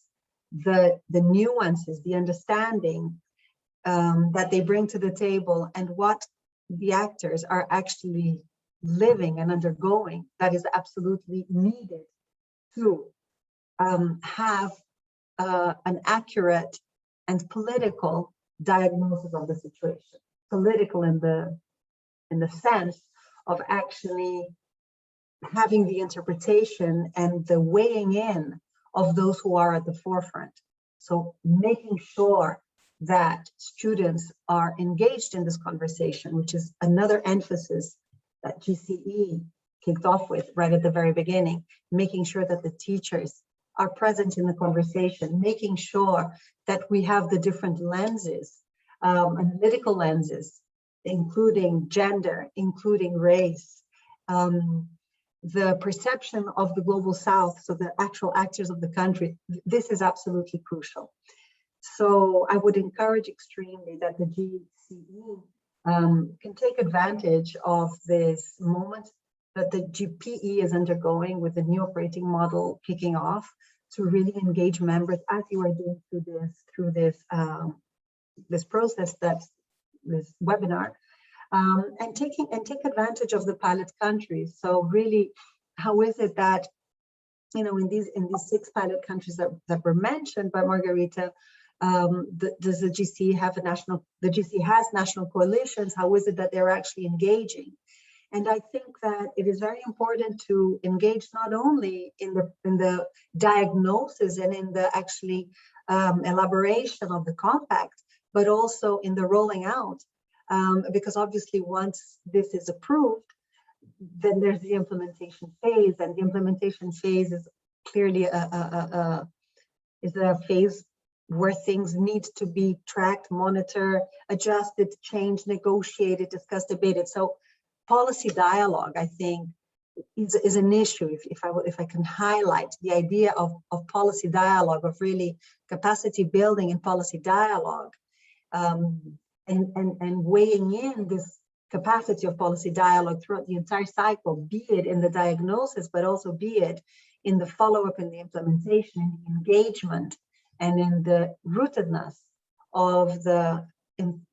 the nuances, the understanding that they bring to the table, and what the actors are actually living and undergoing that is absolutely needed to have an accurate and political diagnosis of the situation. Political in the sense of actually having the interpretation and the weighing in of those who are at the forefront. So making sure that students are engaged in this conversation, which is another emphasis that GCE kicked off with right at the very beginning, making sure that the teachers are present in the conversation, making sure that we have the different lenses, analytical lenses, including gender, including race, the perception of the global south, so the actual actors of the country. This is absolutely crucial. So I would encourage extremely that the GCE can take advantage of this moment that the GPE is undergoing with the new operating model kicking off to really engage members as you are doing through this process, this webinar, and take advantage of the pilot countries. So really, how is it that, you know, in these 6 pilot countries that were mentioned by Margarita, does the GCE have the GCE has national coalitions? How is it that they're actually engaging? And I think that it is very important to engage not only in the diagnosis and in the actually elaboration of the compact, but also in the rolling out, because obviously once this is approved, then there's the implementation phase, and the implementation phase is clearly a phase where things need to be tracked, monitored, adjusted, changed, negotiated, discussed, debated. So policy dialogue, I think, is an issue. If I can highlight the idea of policy dialogue, of really capacity building and policy dialogue, and weighing in this capacity of policy dialogue throughout the entire cycle, be it in the diagnosis, but also be it in the follow-up and the implementation and the engagement and in the rootedness of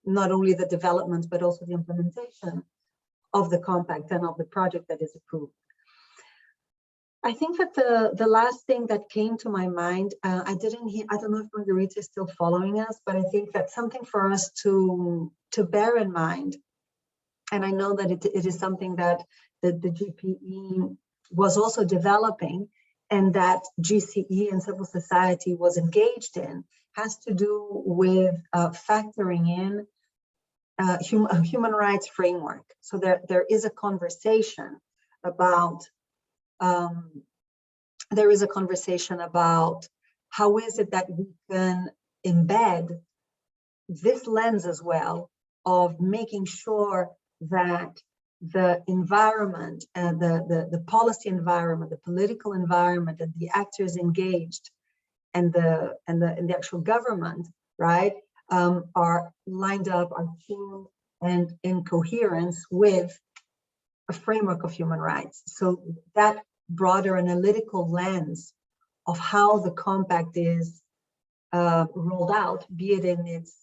not only the development, but also the implementation of the compact and of the project that is approved. I think that the last thing that came to my mind, I don't know if Margarita is still following us, but I think that's something for us to bear in mind. And I know that it is something that the GPE was also developing, and that GCE and civil society was engaged in, has to do with factoring in a human rights framework. So there is a conversation about how is it that we can embed this lens as well of making sure that the environment and the policy environment, the political environment, and the actors engaged, and the actual government, right, are lined up, are tuned, and in coherence with a framework of human rights. So that broader analytical lens of how the compact is rolled out, be it in its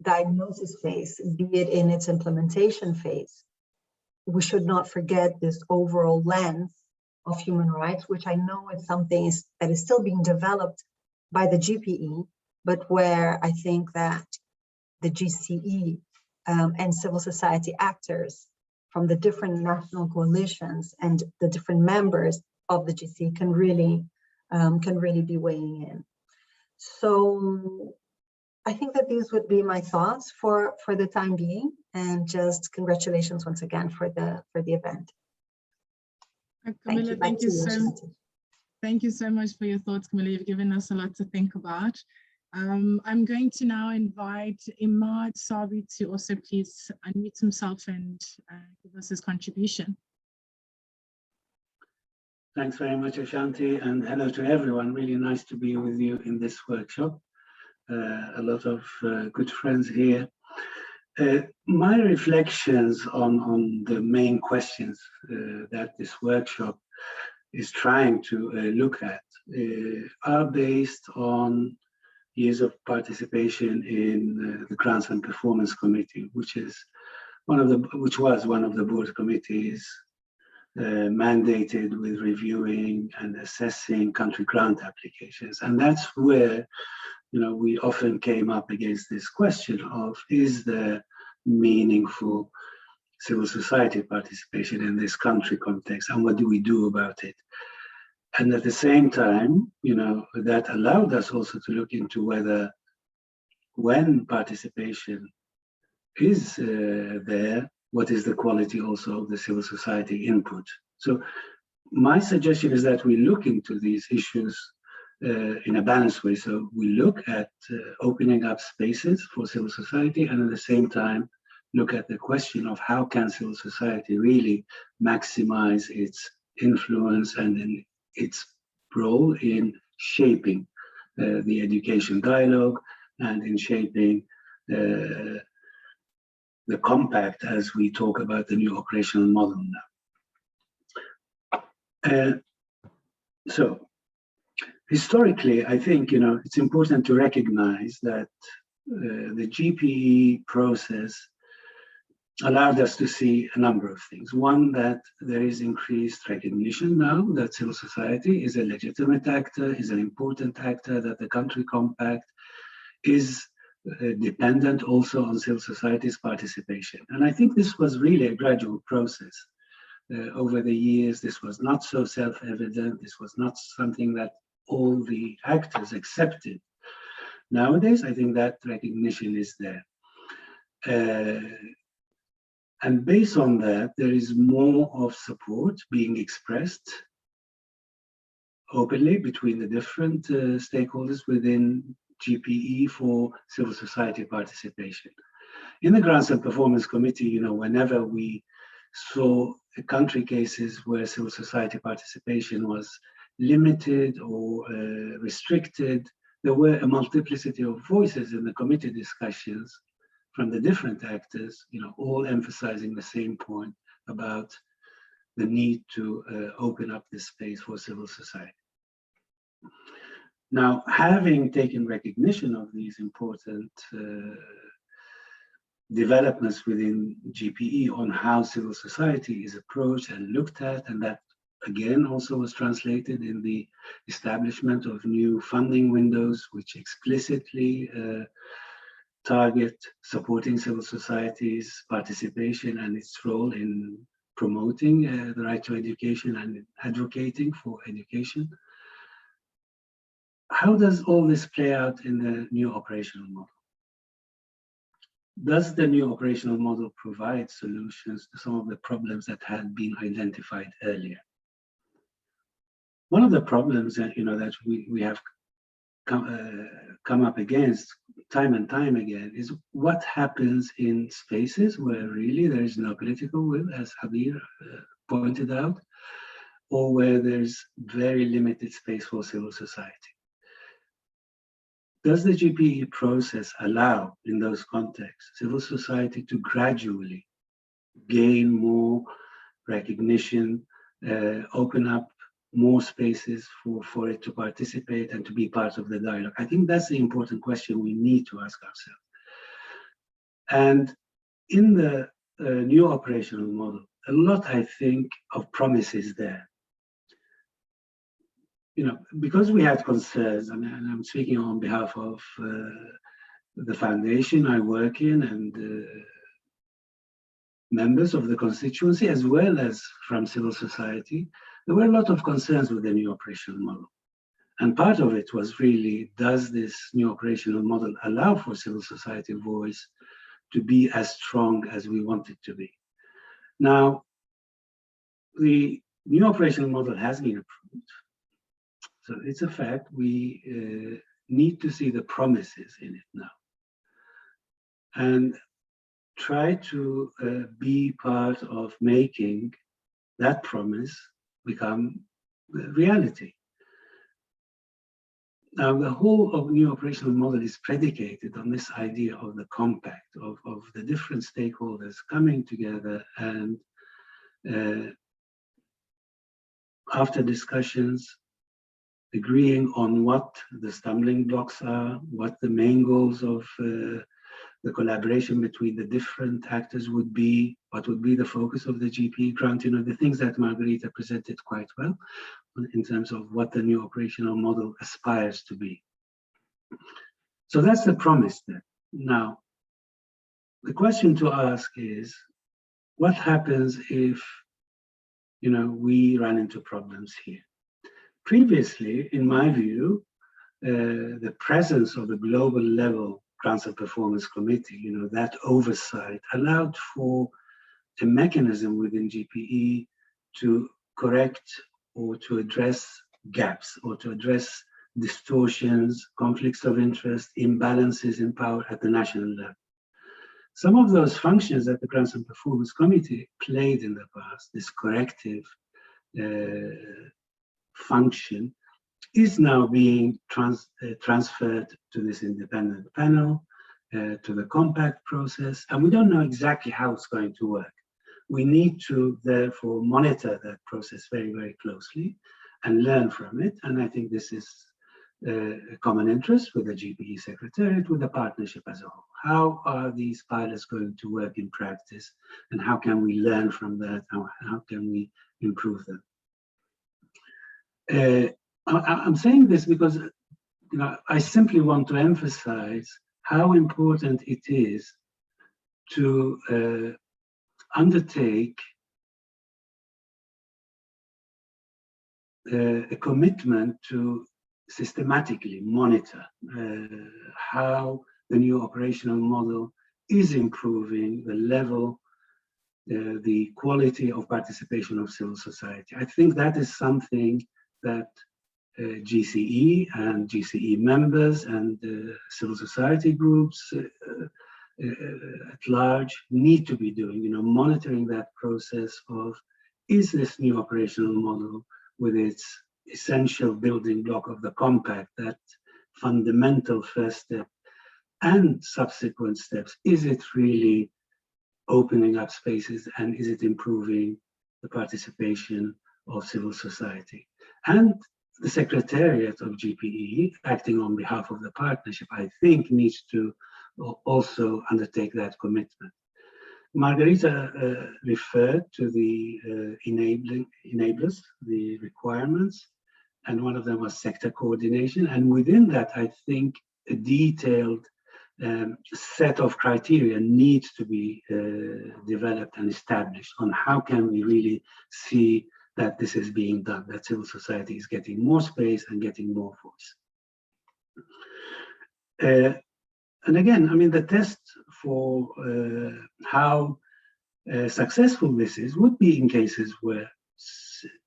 diagnosis phase, be it in its implementation phase, we should not forget this overall lens of human rights, which I know is something that is still being developed by the GPE, but where I think that the GCE and civil society actors from the different national coalitions and the different members of the GCE can really be weighing in. So I think that these would be my thoughts for the time being, and just congratulations once again for the event. Camilla, thank you so much for your thoughts, Camilla. You've given us a lot to think about. I'm going to now invite Imad Sabi to also please unmute himself and give us his contribution. Thanks very much, Ashanti, and hello to everyone. Really nice to be with you in this workshop. A lot of good friends here. My reflections on the main questions that this workshop is trying to look at are based on years of participation in the Grants and Performance Committee, which was one of the board committees mandated with reviewing and assessing country grant applications. And that's where, you know, we often came up against this question of, is there meaningful civil society participation in this country context, and what do we do about it? And at the same time, you know, that allowed us also to look into whether, when participation is there, what is the quality also of the civil society input? So my suggestion is that we look into these issues in a balanced way. So we look at opening up spaces for civil society, and at the same time look at the question of how can civil society really maximize its influence and in its role in shaping the education dialogue and in shaping the compact as we talk about the new operational model now. So historically, I think, it's important to recognize that the GPE process allowed us to see a number of things. One, that there is increased recognition now that civil society is a legitimate actor, is an important actor, that the country compact is dependent also on civil society's participation. And I think this was really a gradual process. Over the years, this was not so self-evident. This was not something that all the actors accepted. Nowadays, I think that recognition is there. And based on that, there is more of support being expressed openly between the different stakeholders within GPE for civil society participation. In the Grants and Performance Committee, whenever we saw country cases where civil society participation was limited or restricted, there were a multiplicity of voices in the committee discussions from the different actors, all emphasizing the same point about the need to open up this space for civil society. Now, having taken recognition of these important developments within GPE on how civil society is approached and looked at, and that again also was translated in the establishment of new funding windows, which explicitly target supporting civil society's participation and its role in promoting the right to education and advocating for education. How does all this play out in the new operational model? Does the new operational model provide solutions to some of the problems that had been identified earlier? One of the problems that, that we have come up against time and time again is what happens in spaces where really there is no political will, as Habir pointed out, or where there's very limited space for civil society. Does the GPE process allow, in those contexts, civil society to gradually gain more recognition, open up more spaces for it to participate and to be part of the dialogue? I think that's the important question we need to ask ourselves. And in the new operational model, a lot, I think, of promises there. Because we had concerns, and I'm speaking on behalf of the foundation I work in and members of the constituency, as well as from civil society, there were a lot of concerns with the new operational model. And part of it was really, does this new operational model allow for civil society voice to be as strong as we want it to be? Now, the new operational model has been approved. So it's a fact. We need to see the promises in it now and try to be part of making that promise become reality. Now, the whole of new operational model is predicated on this idea of the compact, of the different stakeholders coming together and after discussions, agreeing on what the stumbling blocks are, what the main goals of the collaboration between the different actors would be, what would be the focus of the GPE grant, the things that Margarita presented quite well in terms of what the new operational model aspires to be. So that's the promise there. Now, the question to ask is, what happens if, we run into problems here? Previously, in my view, the presence of the global level Grants and Performance Committee, that oversight allowed for a mechanism within GPE to correct or to address gaps or to address distortions, conflicts of interest, imbalances in power at the national level. Some of those functions that the Grants and Performance Committee played in the past, this corrective function, is now being transferred to this independent panel, to the compact process, and we don't know exactly how it's going to work. we need to therefore monitor that process very, very closely and learn from it. And I think this is a common interest with the GPE Secretariat, with the partnership as a whole. How are these pilots going to work in practice, and how can we learn from that? How can we improve them? I'm saying this because I simply want to emphasize how important it is to undertake a commitment to systematically monitor how the new operational model is improving the level, the quality of participation of civil society. I think that is something that GCE and GCE members and civil society groups at large need to be doing, monitoring that process of, is this new operational model with its essential building block of the compact, that fundamental first step and subsequent steps, is it really opening up spaces, and is it improving the participation of civil society? And the Secretariat of GPE, acting on behalf of the partnership, I think needs to also undertake that commitment. Margarita referred to the enablers, the requirements, and one of them was sector coordination. And within that, I think a detailed set of criteria needs to be developed and established on how can we really see that this is being done, that civil society is getting more space and getting more voice. And again, I mean, the test for how successful this is would be in cases where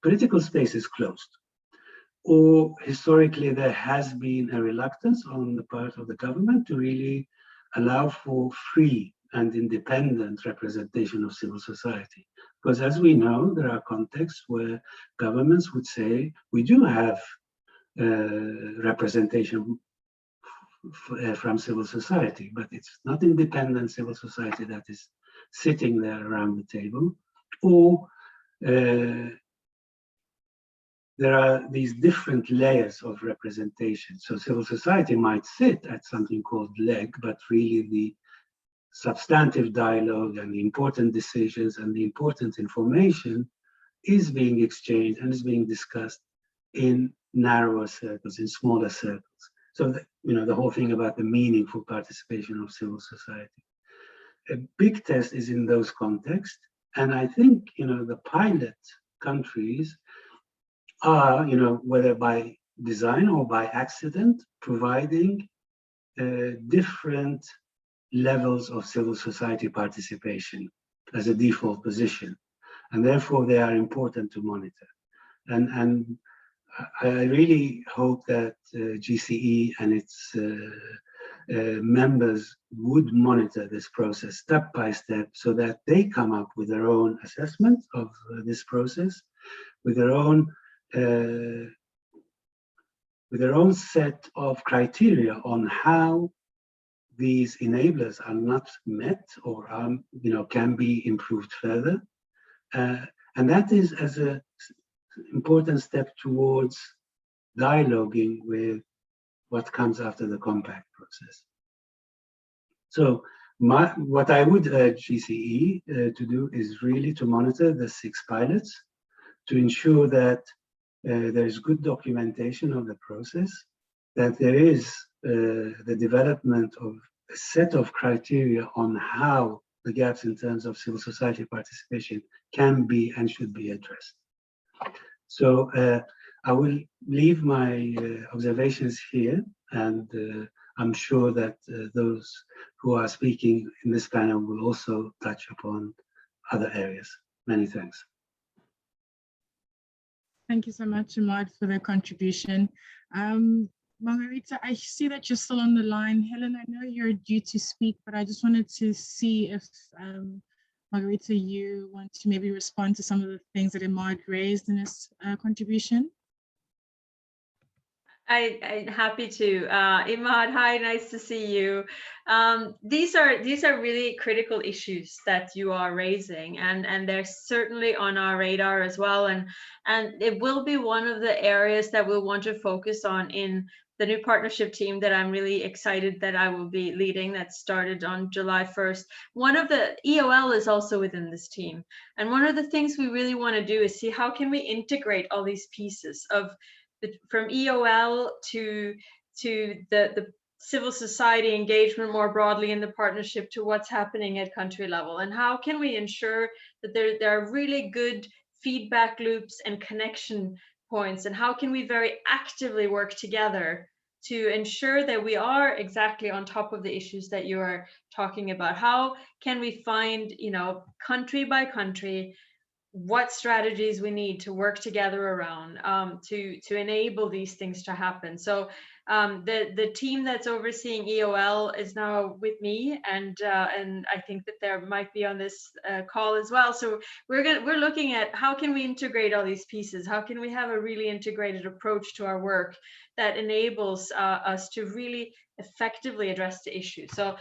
political space is closed, or historically there has been a reluctance on the part of the government to really allow for free and independent representation of civil society. Because as we know, there are contexts where governments would say, we do have representation from civil society, but it's not independent civil society that is sitting there around the table, or there are these different layers of representation. So civil society might sit at something called leg, but really the substantive dialogue and the important decisions and the important information is being exchanged and is being discussed in narrower circles, in smaller circles. So, the whole thing about the meaningful participation of civil society. A big test is in those contexts. And I think, the pilot countries are, whether by design or by accident, providing different levels of civil society participation as a default position. And therefore, they are important to monitor. And I really hope that GCE and its members would monitor this process step by step so that they come up with their own assessment of this process, with their own set of criteria on how these enablers are not met or are, can be improved further. And that is as an important step towards dialoguing with what comes after the compact process. So what I would urge GCE to do is really to monitor the 6 pilots, to ensure that there is good documentation of the process, that there is the development of a set of criteria on how the gaps in terms of civil society participation can be and should be addressed. So I will leave my observations here, and I'm sure that those who are speaking in this panel will also touch upon other areas. Many thanks. Thank you so much, Ahmad, for the contribution. Margarita, I see that you're still on the line. Helen, I know you're due to speak, but I just wanted to see if, Margarita, you want to maybe respond to some of the things that Ahmad raised in his contribution. I'm happy to. Imad, hi, nice to see you. These are really critical issues that you are raising, and they're certainly on our radar as well. And it will be one of the areas that we'll want to focus on in the new partnership team that I'm really excited that I will be leading, that started on July 1st. One of the EOL is also within this team. And one of the things we really want to do is see how can we integrate all these pieces of from EOL to the civil society engagement more broadly in the partnership to what's happening at country level, and how can we ensure that there are really good feedback loops and connection points, and how can we very actively work together to ensure that we are exactly on top of the issues that you are talking about. How can we find, country by country, what strategies we need to work together around to enable these things to happen. So the team that's overseeing EOL is now with me, and I think that there might be on this call as well. So we're looking at how can we integrate all these pieces? How can we have a really integrated approach to our work that enables us to really effectively address the issue? So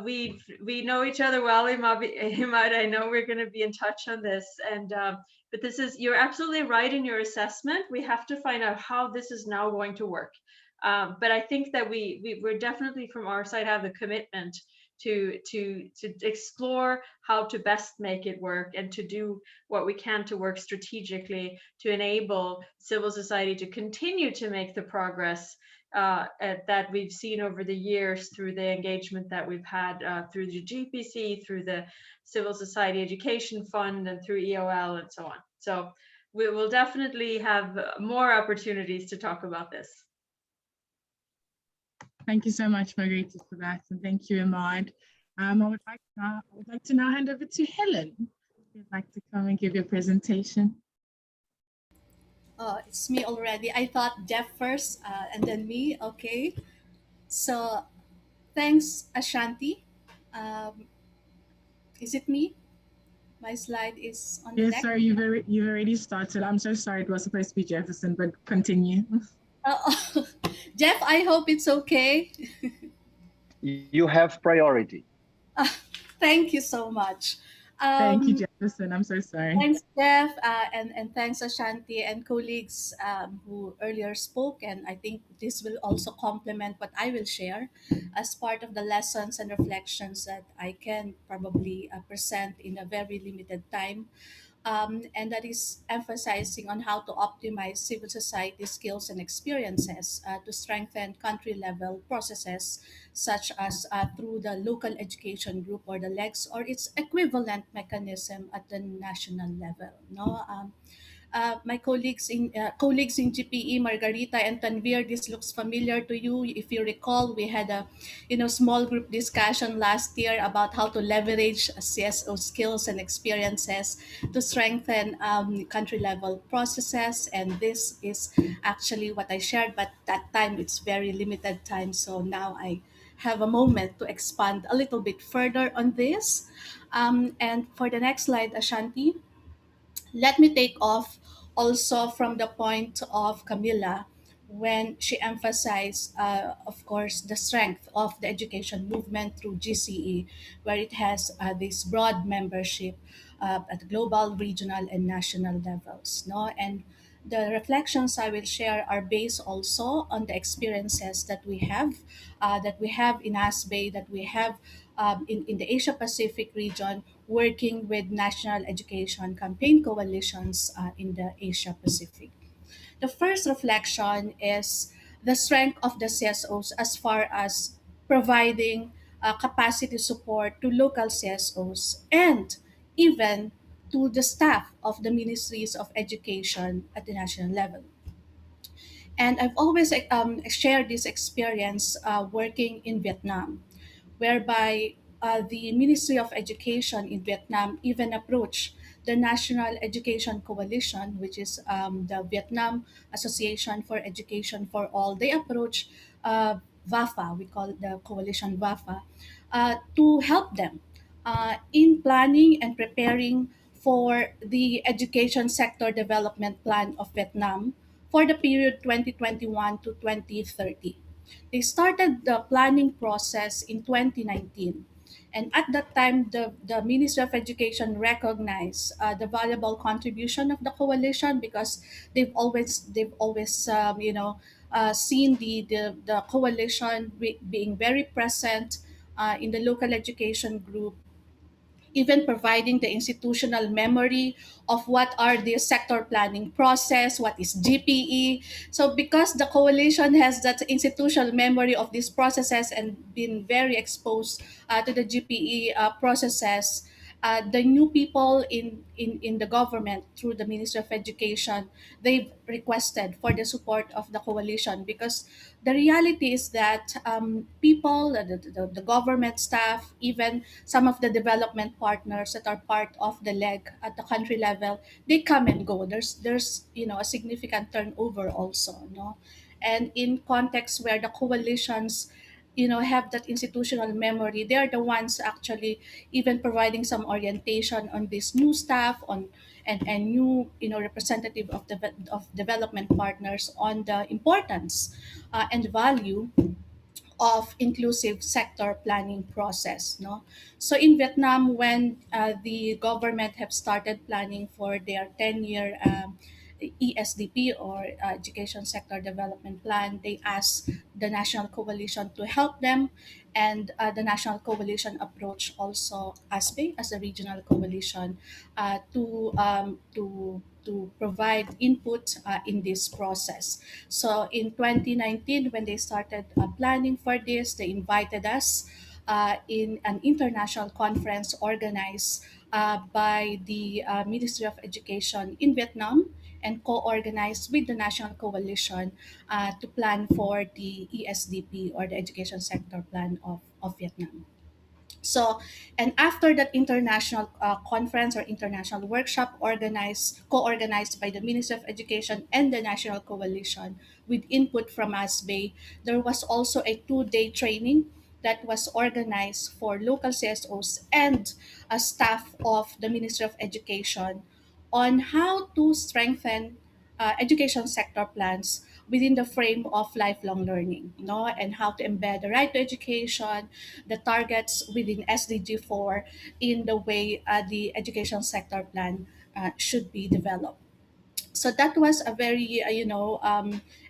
we know each other well, Imad. I know we're going to be in touch on this, and but you're absolutely right in your assessment. We have to find out how this is now going to work. But I think that we're definitely from our side have the commitment to explore how to best make it work, and to do what we can to work strategically to enable civil society to continue to make the progress that we've seen over the years through the engagement that we've had through the GPC, through the Civil Society Education Fund, and through EOL and so on. So we will definitely have more opportunities to talk about this. Thank you so much, Margarita, for that, and thank you, Imad. I would like to now hand over to Helen, if you'd like to come and give your presentation. Oh, it's me already. I thought Jeff first and then me. Okay. So thanks, Ashanti. Is it me? My slide is on the Yes, deck. sorry, you've already started. I'm so sorry. It was supposed to be Jefferson, but continue. Jeff, I hope it's okay. You have priority. Thank you so much. Thank you, Jefferson. I'm so sorry. Thanks, Jeff, and thanks, Ashanti, and colleagues who earlier spoke. And I think this will also complement what I will share as part of the lessons and reflections that I can probably present in a very limited time. And that is emphasizing on how to optimize civil society skills and experiences to strengthen country level processes, such as through the local education group or the LEGS or its equivalent mechanism at the national level. No, my colleagues in GPE, Margarita and Tanvir, this looks familiar to you. If you recall, we had a small group discussion last year about how to leverage CSO skills and experiences to strengthen country level processes, and this is actually what I shared. But that time it's very limited time, so now I have a moment to expand a little bit further on this. And for the next slide, Ashanti, let me take off also from the point of Camilla when she emphasized, of course, the strength of the education movement through GCE, where it has this broad membership at global, regional, and national levels. No, and the reflections I will share are based also on the experiences that we have in ASBE, that we have in the Asia Pacific region, working with national education campaign coalitions in the Asia Pacific. The first reflection is the strength of the CSOs as far as providing capacity support to local CSOs and even to the staff of the ministries of education at the national level. And I've always shared this experience working in Vietnam, whereby the Ministry of Education in Vietnam even approached the National Education Coalition, which is the Vietnam Association for Education for All. They approached VAFA, we call the coalition VAFA, to help them in planning and preparing for the education sector development plan of Vietnam for the period 2021 to 2030. They started the planning process in 2019. And at that time, the Ministry of Education recognized the valuable contribution of the coalition because they've always seen the coalition being very present in the local education group, even providing the institutional memory of what are the sector planning process, what is GPE. So because the coalition has that institutional memory of these processes and been very exposed to the GPE processes, the new people in the government through the Ministry of Education, they've requested for the support of the coalition because the reality is that people, the government staff, even some of the development partners that are part of the leg at the country level, they come and go. There's a significant turnover also, no? And in context where the coalitions have that institutional memory, they are the ones actually even providing some orientation on this new staff on and new representative of development partners on the importance and value of inclusive sector planning process, no? So in Vietnam, when the government have started planning for their 10-year ESDP or Education Sector Development Plan, they asked the National Coalition to help them, and the National Coalition approached also ASBE as a regional coalition to provide input in this process. So in 2019, when they started planning for this, they invited us in an international conference organized by the Ministry of Education in Vietnam and co-organized with the National Coalition to plan for the ESDP or the Education Sector Plan of Vietnam. So, and after that international conference or international workshop co-organized by the Ministry of Education and the National Coalition with input from ASBE, there was also a 2-day training that was organized for local CSOs and staff of the Ministry of Education on how to strengthen education sector plans within the frame of lifelong learning, no, and how to embed the right to education, the targets within SDG 4 in the way the education sector plan should be developed. So that was a very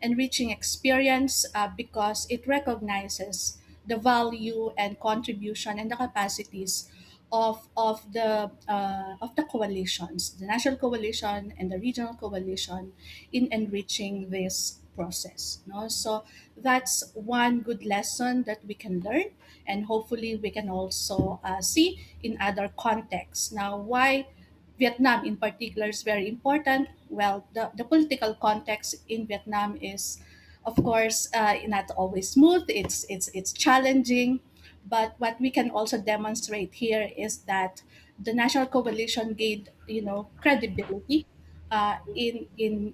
enriching experience because it recognizes the value and contribution and the capacities of the coalitions, the national coalition and the regional coalition, in enriching this process. No? So that's one good lesson that we can learn, and hopefully we can also see in other contexts. Now, why Vietnam in particular is very important? Well, the political context in Vietnam is, of course, not always smooth. It's challenging, but what we can also demonstrate here is that the national coalition gained, credibility in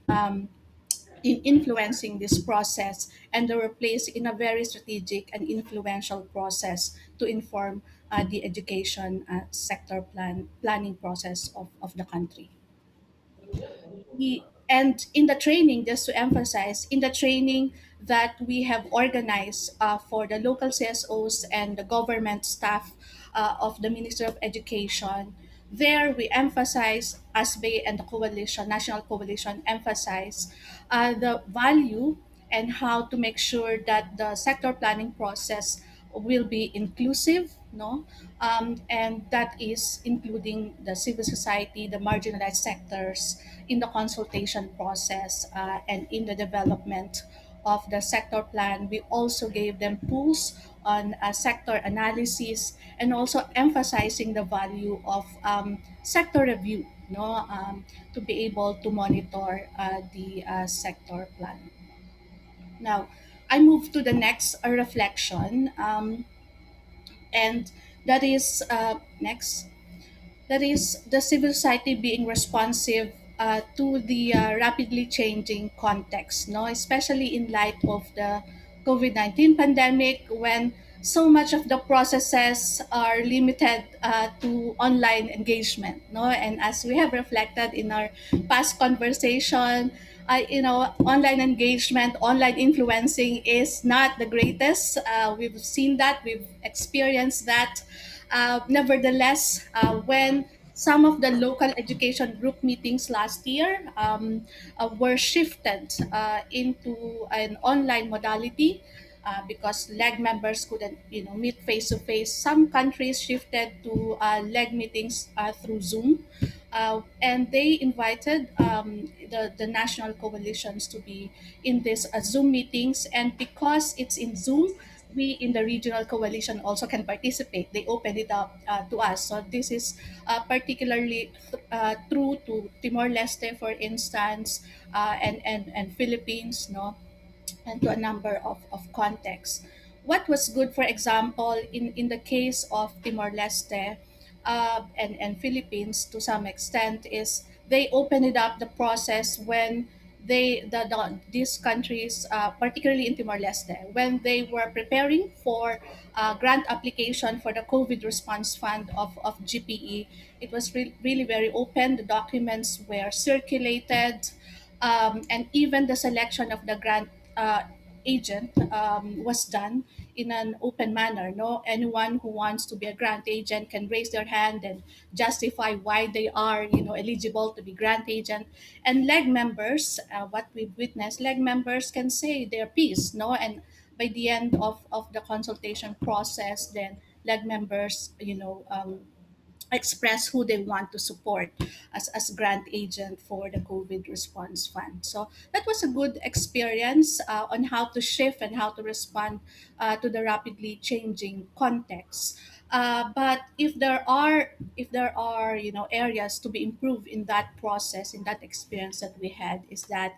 influencing this process, and they were placed in a very strategic and influential process to inform the education sector planning process of the country. And in the training, just to emphasize, in the training that we have organized for the local CSOs and the government staff of the Ministry of Education, there we emphasize, ASBE and the coalition, national coalition, emphasize the value and how to make sure that the sector planning process will be inclusive, no, and that is including the civil society, the marginalized sectors in the consultation process and in the development of the sector plan. We also gave them tools on sector analysis and also emphasizing the value of sector review, no, to be able to monitor the sector plan. Now, I move to the next reflection, and that is next. That is the civil society being responsive to the rapidly changing context, no, especially in light of the COVID-19 pandemic, when so much of the processes are limited to online engagement, no, and as we have reflected in our past conversation, online engagement, online influencing is not the greatest. We've seen that, we've experienced that. Nevertheless, when some of the local education group meetings last year were shifted into an online modality, because leg members couldn't, meet face to face. Some countries shifted to leg meetings through Zoom, and they invited the national coalitions to be in this Zoom meetings. And because it's in Zoom, we in the regional coalition also can participate. They opened it up to us. So this is particularly true to Timor-Leste, for instance, and Philippines, no, and to a number of contexts. What was good, for example, in the case of Timor-Leste and Philippines to some extent, is they opened it up the process when these countries, particularly in Timor-Leste, when they were preparing for grant application for the COVID response fund of GPE. It was really very open. The documents were circulated, and even the selection of the grant agent was done in an open manner. No, anyone who wants to be a grant agent can raise their hand and justify why they are, eligible to be grant agent. And leg members, what we've witnessed, leg members can say their piece. No, and by the end of the consultation process, then leg members, express who they want to support as grant agent for the COVID response fund. So that was a good experience on how to shift and how to respond to the rapidly changing context. But if there are areas to be improved in that process, in that experience that we had, is that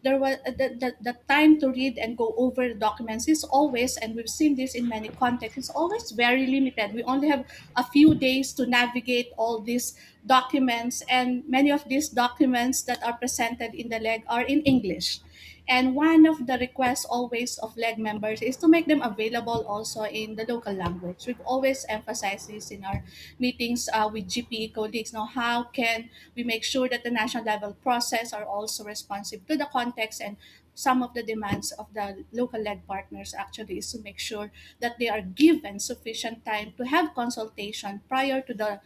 there was the time to read and go over the documents is always, and we've seen this in many contexts, it's always very limited. We only have a few days to navigate all these documents, and many of these documents that are presented in the leg are in English. And one of the requests always of leg members is to make them available also in the local language. We've always emphasized this in our meetings with GPE colleagues. Now, how can we make sure that the national level process are also responsive to the context, and some of the demands of the local leg partners actually is to make sure that they are given sufficient time to have consultation prior to the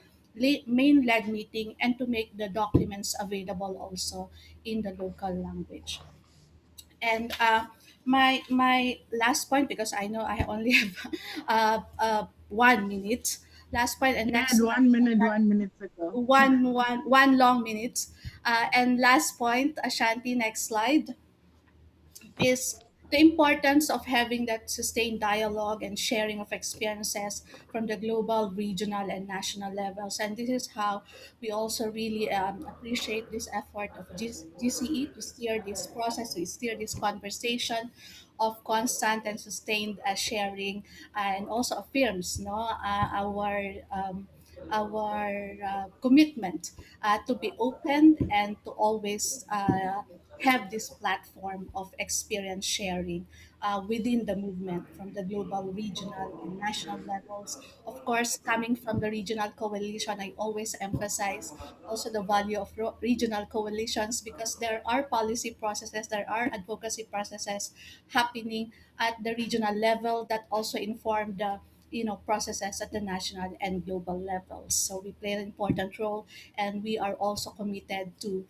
main leg meeting, and to make the documents available also in the local language. And my last point, because I know I only have 1 minute. Last point, and You next had 1 minute, 1 minute ago. one long minute. And last point, Ashanti, next slide, is the importance of having that sustained dialogue and sharing of experiences from the global, regional, and national levels. And this is how we also really appreciate this effort of GCE to steer this process, to steer this conversation of constant and sustained sharing, and also affirms our commitment to be open and to always have this platform of experience sharing within the movement from the global, regional, and national levels. Of course, coming from the regional coalition, I always emphasize also the value of regional coalitions, because there are policy processes, there are advocacy processes happening at the regional level that also inform the processes at the national and global levels. So we play an important role, and we are also committed to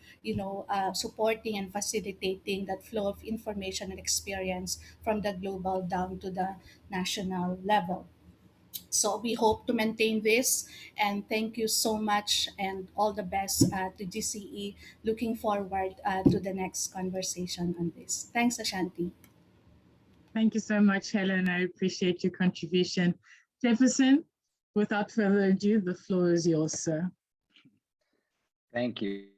supporting and facilitating that flow of information and experience from the global down to the national level. So we hope to maintain this, and thank you so much, and all the best to GCE. Looking forward to the next conversation on this. Thanks, Ashanti. Thank you so much, Helen. I appreciate your contribution. Jefferson, without further ado, the floor is yours, sir. Thank you.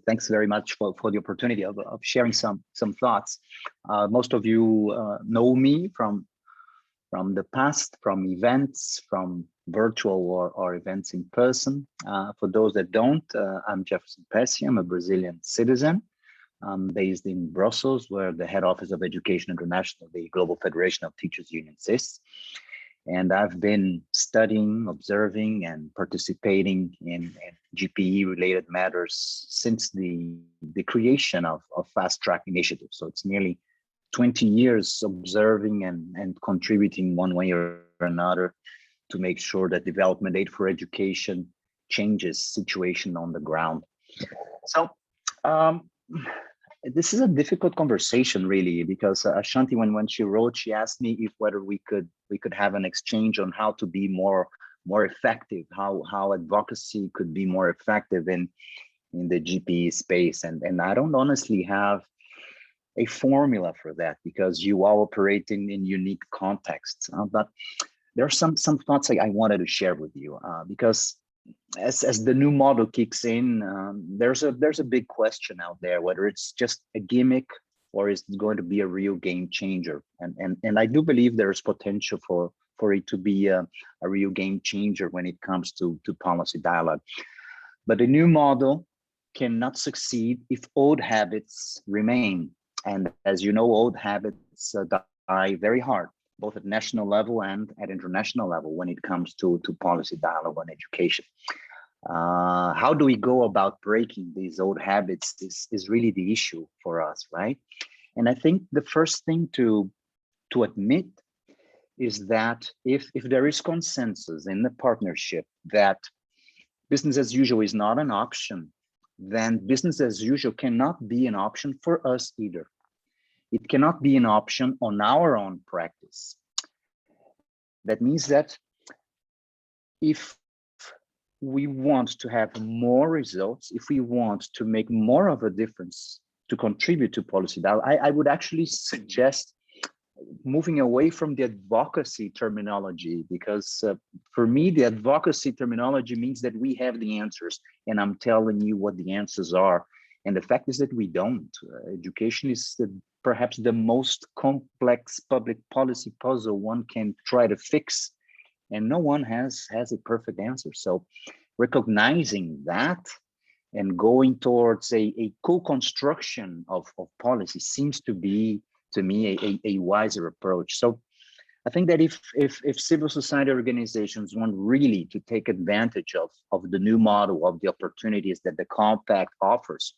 Thanks very much for the opportunity of sharing some thoughts. Most of you know me from the past, from events, from virtual or events in person. For those that don't, I'm Jefferson Pesce. I'm a Brazilian citizen. I'm based in Brussels, where the head office of Education International, the Global Federation of Teachers Union, exists. And I've been studying, observing, and participating in GPE-related matters since the creation of Fast Track Initiative. So it's nearly 20 years observing and contributing one way or another to make sure that development aid for education changes situation on the ground. So this is a difficult conversation, really, because Ashanti, when she wrote, she asked me if whether we could have an exchange on how to be more effective, how advocacy could be more effective in the GPE space, and I don't honestly have a formula for that because you are operating in unique contexts. But there are some thoughts I wanted to share with you because as the new model kicks in, there's a big question out there whether it's just a gimmick or is it going to be a real game changer. And I do believe there's potential for it to be a real game changer when it comes to policy dialogue. But the new model cannot succeed if old habits remain. And as you know, old habits die very hard, both at national level and at international level when it comes to policy dialogue on education. How do we go about breaking these old habits is really the issue for us, right? And I think the first thing to admit is that if there is consensus in the partnership that business as usual is not an option, then business as usual cannot be an option for us either. It cannot be an option on our own practice. That means that if we want to have more results, if we want to make more of a difference to contribute to policy dialogue, I would actually suggest moving away from the advocacy terminology, because for me, the advocacy terminology means that we have the answers and I'm telling you what the answers are. And the fact is that we don't. Education is perhaps the most complex public policy puzzle one can try to fix, and no one has a perfect answer. So recognizing that and going towards a co-construction of policy seems to be, to me, a wiser approach. So I think that if civil society organizations want really to take advantage of the new model, of the opportunities that the compact offers,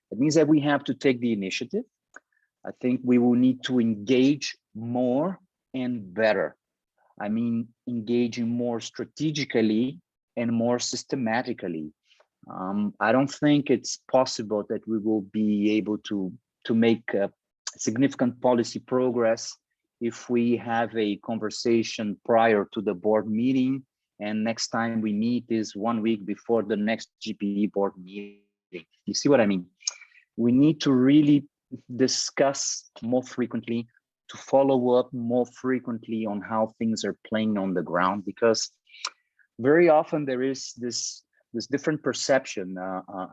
it means that we have to take the initiative. I think we will need to engage more and better. I mean, engaging more strategically and more systematically. I don't think it's possible that we will be able to make significant policy progress if we have a conversation prior to the board meeting and next time we meet is 1 week before the next GPE board meeting. You see what I mean? We need to really discuss more frequently, to follow up more frequently on how things are playing on the ground, because very often there is this different perception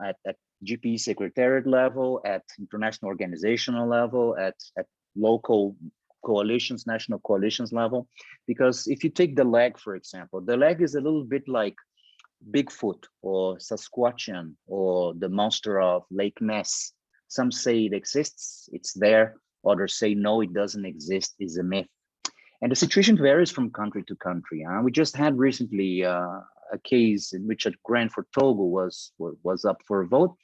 at GPE secretariat level, at international organizational level, at local coalitions, national coalitions level. Because if you take the leg, for example, the leg is a little bit like Bigfoot or Sasquatchian or the monster of Lake Ness. Some say it exists, it's there. Others say, no, it doesn't exist, it's a myth. And the situation varies from country to country. We just had recently a case in which a grant for Togo was up for a vote.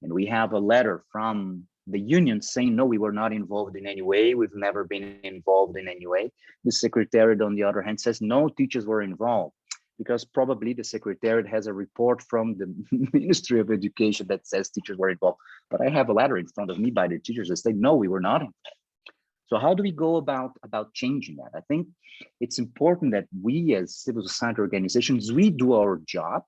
And we have a letter from the union saying, no, we were not involved in any way. We've never been involved in any way. The secretariat, on the other hand, says no, teachers were involved, because probably the secretariat has a report from the Ministry of Education that says teachers were involved. But I have a letter in front of me by the teachers that say, no, we were not involved. So how do we go about changing that? I think it's important that we as civil society organizations, we do our job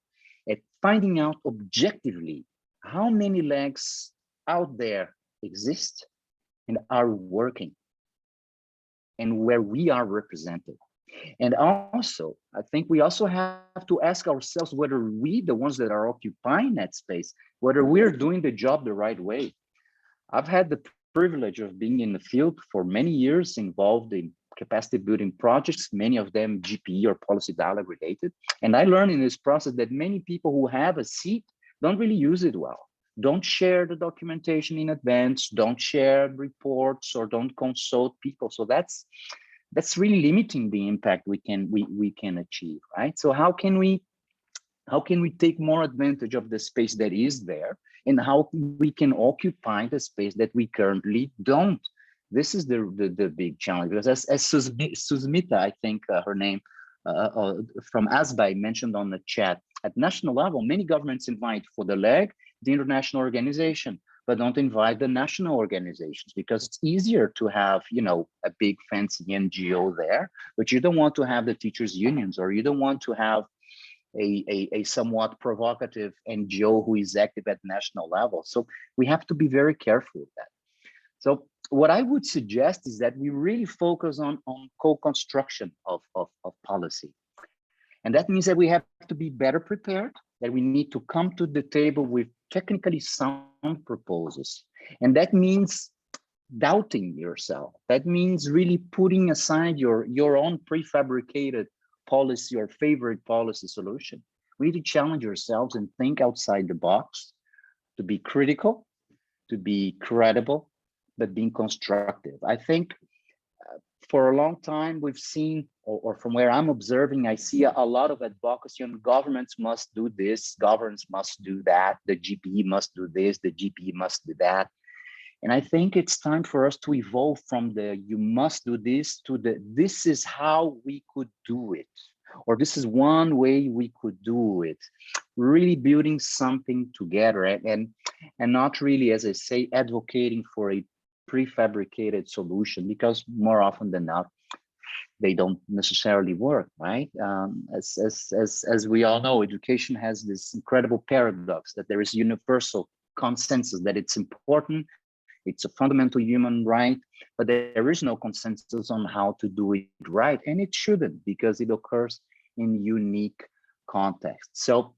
at finding out objectively how many legs out there exist and are working and where we are represented. And also, I think we also have to ask ourselves whether we, the ones that are occupying that space, whether we're doing the job the right way. I've had the privilege of being in the field for many years, involved in capacity building projects, many of them GPE or policy dialogue related. And I learned in this process that many people who have a seat don't really use it well. Don't share the documentation in advance, don't share reports, or don't consult people. So that's that's really limiting the impact we can achieve, right? So how can we take more advantage of the space that is there, and how we can occupy the space that we currently don't? This is the big challenge, because as Susmita, I think her name, from ASBAI mentioned on the chat, at national level, many governments invite for the leg the international organization, but don't invite the national organizations, because it's easier to have, you know, a big fancy NGO there, but you don't want to have the teachers unions, or you don't want to have a somewhat provocative NGO who is active at national level. So we have to be very careful with that. So what I would suggest is that we really focus on co-construction of policy. And that means that we have to be better prepared, that we need to come to the table with technically sound proposals. And that means doubting yourself. That means really putting aside your own prefabricated policy or favorite policy solution. We need to challenge ourselves and think outside the box, to be critical, to be credible, but being constructive. I think for a long time we've seen, or from where I'm observing, I see a lot of advocacy on governments must do this, governments must do that, the GPE must do this, the GPE must do that. And I think it's time for us to evolve from the you must do this to the this is how we could do it, or this is one way we could do it. Really building something together, and not really, as I say, advocating for a prefabricated solution, because more often than not, they don't necessarily work, right? As we all know, education has this incredible paradox that there is universal consensus that it's important. It's a fundamental human right, but there is no consensus on how to do it right. And it shouldn't, because it occurs in unique contexts. So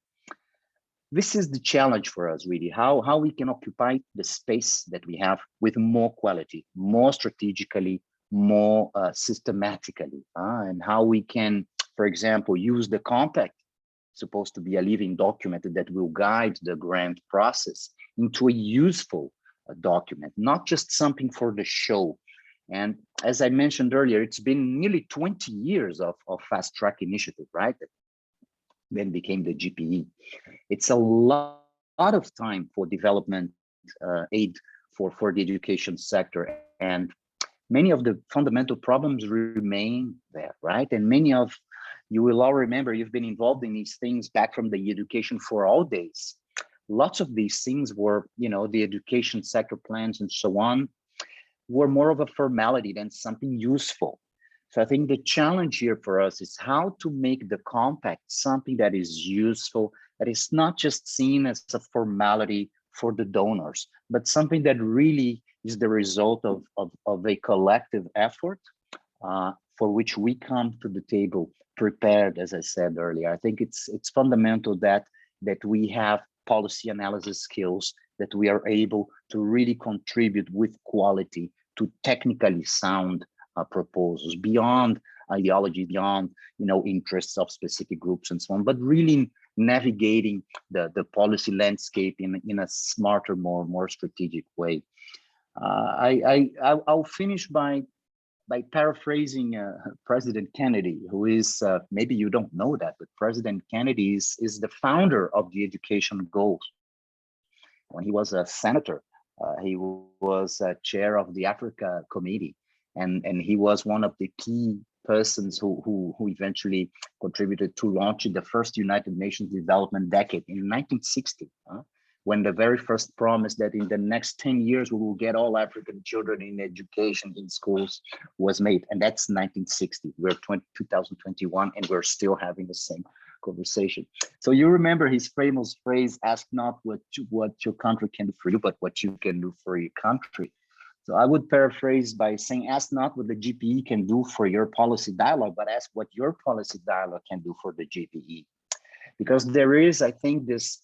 this is the challenge for us, really, how we can occupy the space that we have with more quality, more strategically, more systematically, and how we can, for example, use the compact, supposed to be a living document that will guide the grant process, into a useful document, not just something for the show. And as I mentioned earlier, it's been nearly 20 years of fast track initiative, right? That then became the GPE. It's a lot of time for development aid for the education sector. And many of the fundamental problems remain there, right? And many of you will all remember, you've been involved in these things back from the Education for All days. Lots of these things were, you know, the education sector plans and so on, were more of a formality than something useful. So I think the challenge here for us is how to make the compact something that is useful, that is not just seen as a formality for the donors, but something that really is the result of a collective effort for which we come to the table prepared, as I said earlier. I think it's fundamental that we have policy analysis skills, that we are able to really contribute with quality to technically sound proposals beyond ideology, beyond, you know, interests of specific groups and so on, but really navigating the policy landscape in a smarter, more strategic way. I'll finish by paraphrasing President Kennedy, who is, maybe you don't know that, but President Kennedy is the founder of the education goals. When he was a senator, he was chair of the Africa Committee, and he was one of the key persons who eventually contributed to launching the first United Nations Development Decade in 1960. When the very first promise that in the next 10 years we will get all African children in education in schools was made. And that's 1960. We're 2021 and we're still having the same conversation. So you remember his famous phrase, ask not what your country can do for you, but what you can do for your country. So I would paraphrase by saying, ask not what the GPE can do for your policy dialogue, but ask what your policy dialogue can do for the GPE. Because there is, I think, this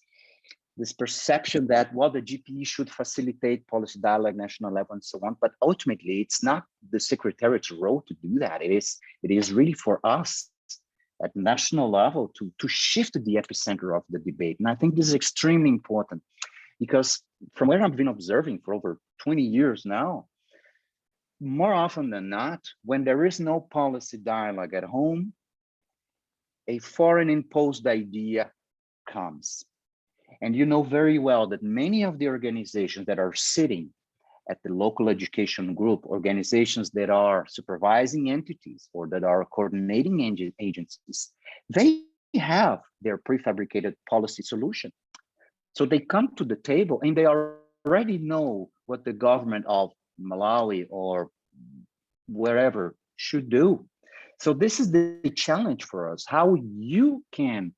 perception that, well, the GPE should facilitate policy dialogue, national level, and so on. But ultimately, it's not the Secretariat's role to do that. It is really for us at national level to shift the epicenter of the debate. And I think this is extremely important, because from where I've been observing for over 20 years now, more often than not, when there is no policy dialogue at home, a foreign imposed idea comes. And you know very well that many of the organizations that are sitting at the local education group, organizations that are supervising entities or that are coordinating agencies, they have their prefabricated policy solution. So they come to the table and they already know what the government of Malawi or wherever should do. So this is the challenge for us, how you can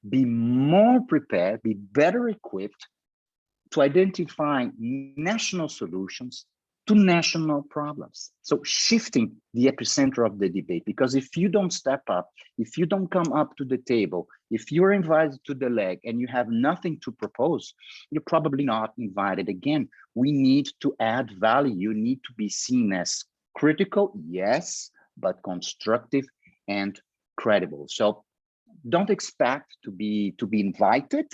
be more prepared, be better equipped to identify national solutions to national problems. So shifting the epicenter of the debate, because if you don't step up, if you don't come up to the table, if you're invited to the leg and you have nothing to propose, you're probably not invited again. We need to add value. You need to be seen as critical, yes, but constructive and credible. So don't expect to be invited,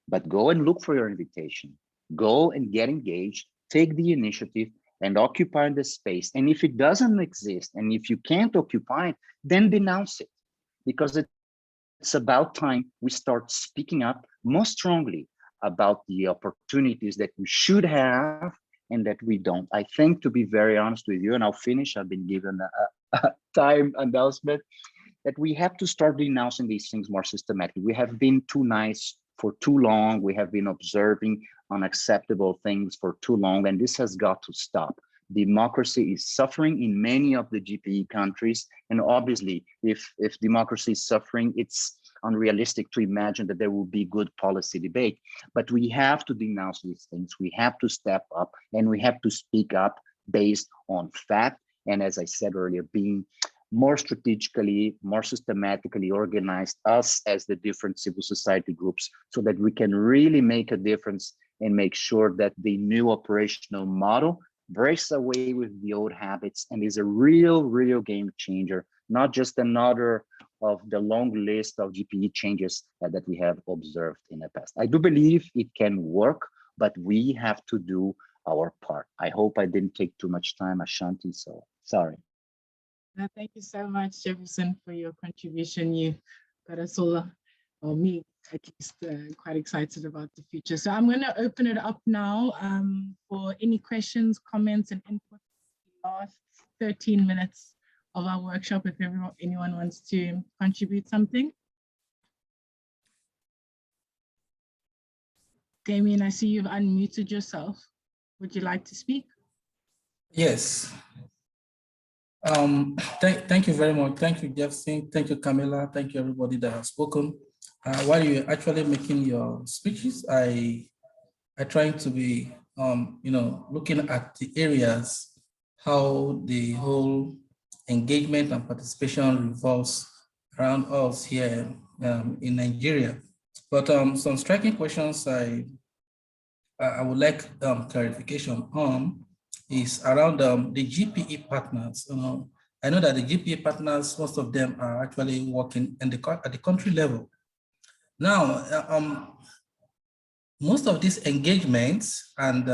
but go and look for your invitation. Go and get engaged, take the initiative and occupy the space. And if it doesn't exist, and if you can't occupy it, then denounce it, because it's about time we start speaking up more strongly about the opportunities that we should have and that we don't. I think, to be very honest with you, and I'll finish, I've been given a time announcement, that we have to start denouncing these things more systematically. We have been too nice for too long. We have been observing unacceptable things for too long, and this has got to stop. Democracy is suffering in many of the GPE countries, and obviously, if democracy is suffering, it's unrealistic to imagine that there will be good policy debate. But we have to denounce these things. We have to step up, and we have to speak up based on fact. And as I said earlier, being more strategically, more systematically organized, us as the different civil society groups, so that we can really make a difference and make sure that the new operational model breaks away with the old habits and is a real game changer, not just another of the long list of GPE changes that we have observed in the past. I do believe it can work, but we have to do our part. I hope I didn't take too much time, Ashanti, so sorry. Thank you so much, Jefferson, for your contribution. You got us all, or me at least, quite excited about the future. So I'm going to open it up now for any questions, comments, and input. The last 13 minutes of our workshop, if anyone wants to contribute something. Damien, I see you've unmuted yourself. Would you like to speak? Yes. Thank you very much. Thank you, Jefferson. Thank you, Camilla. Thank you, everybody that has spoken. While you're actually making your speeches, I trying to be, looking at the areas, how the whole engagement and participation revolves around us here in Nigeria. But some striking questions I would like clarification on is around the GPE partners. I know that the GPE partners, most of them are actually working at the country level. Now, most of these engagements and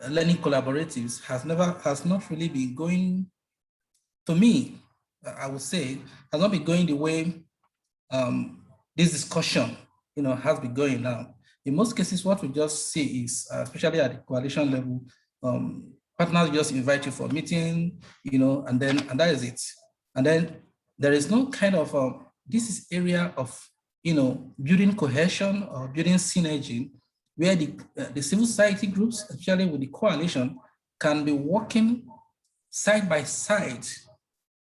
learning collaboratives has not really been going, to me, I would say, has not been going the way this discussion has been going now. In most cases, what we just see is, especially at the coalition level, partners just invite you for a meeting, and that is it. And then there is no kind of, this is area of, building cohesion or building synergy, where the civil society groups, especially with the coalition, can be working side by side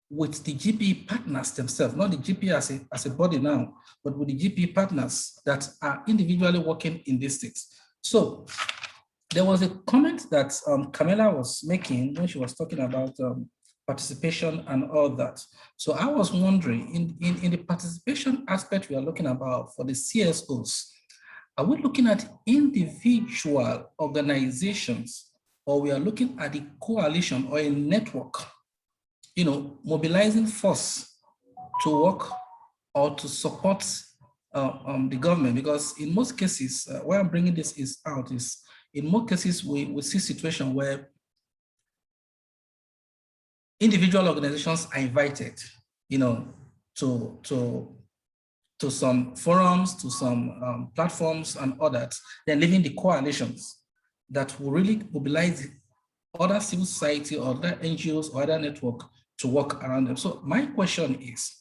with the GPE partners themselves, not the GPE as a body now, but with the GPE partners that are individually working in these states. So there was a comment that Camilla was making when she was talking about participation and all that. So I was wondering, in the participation aspect we are looking about for the CSOs, are we looking at individual organizations, or we are looking at the coalition or a network, mobilizing force to work or to support the government? Because in most cases, why I'm bringing this out is, in most cases, we see situations where individual organizations are invited, you know, to some forums, to some platforms and others, then leaving the coalitions that will really mobilize other civil society or other NGOs or other network to work around them. So my question is,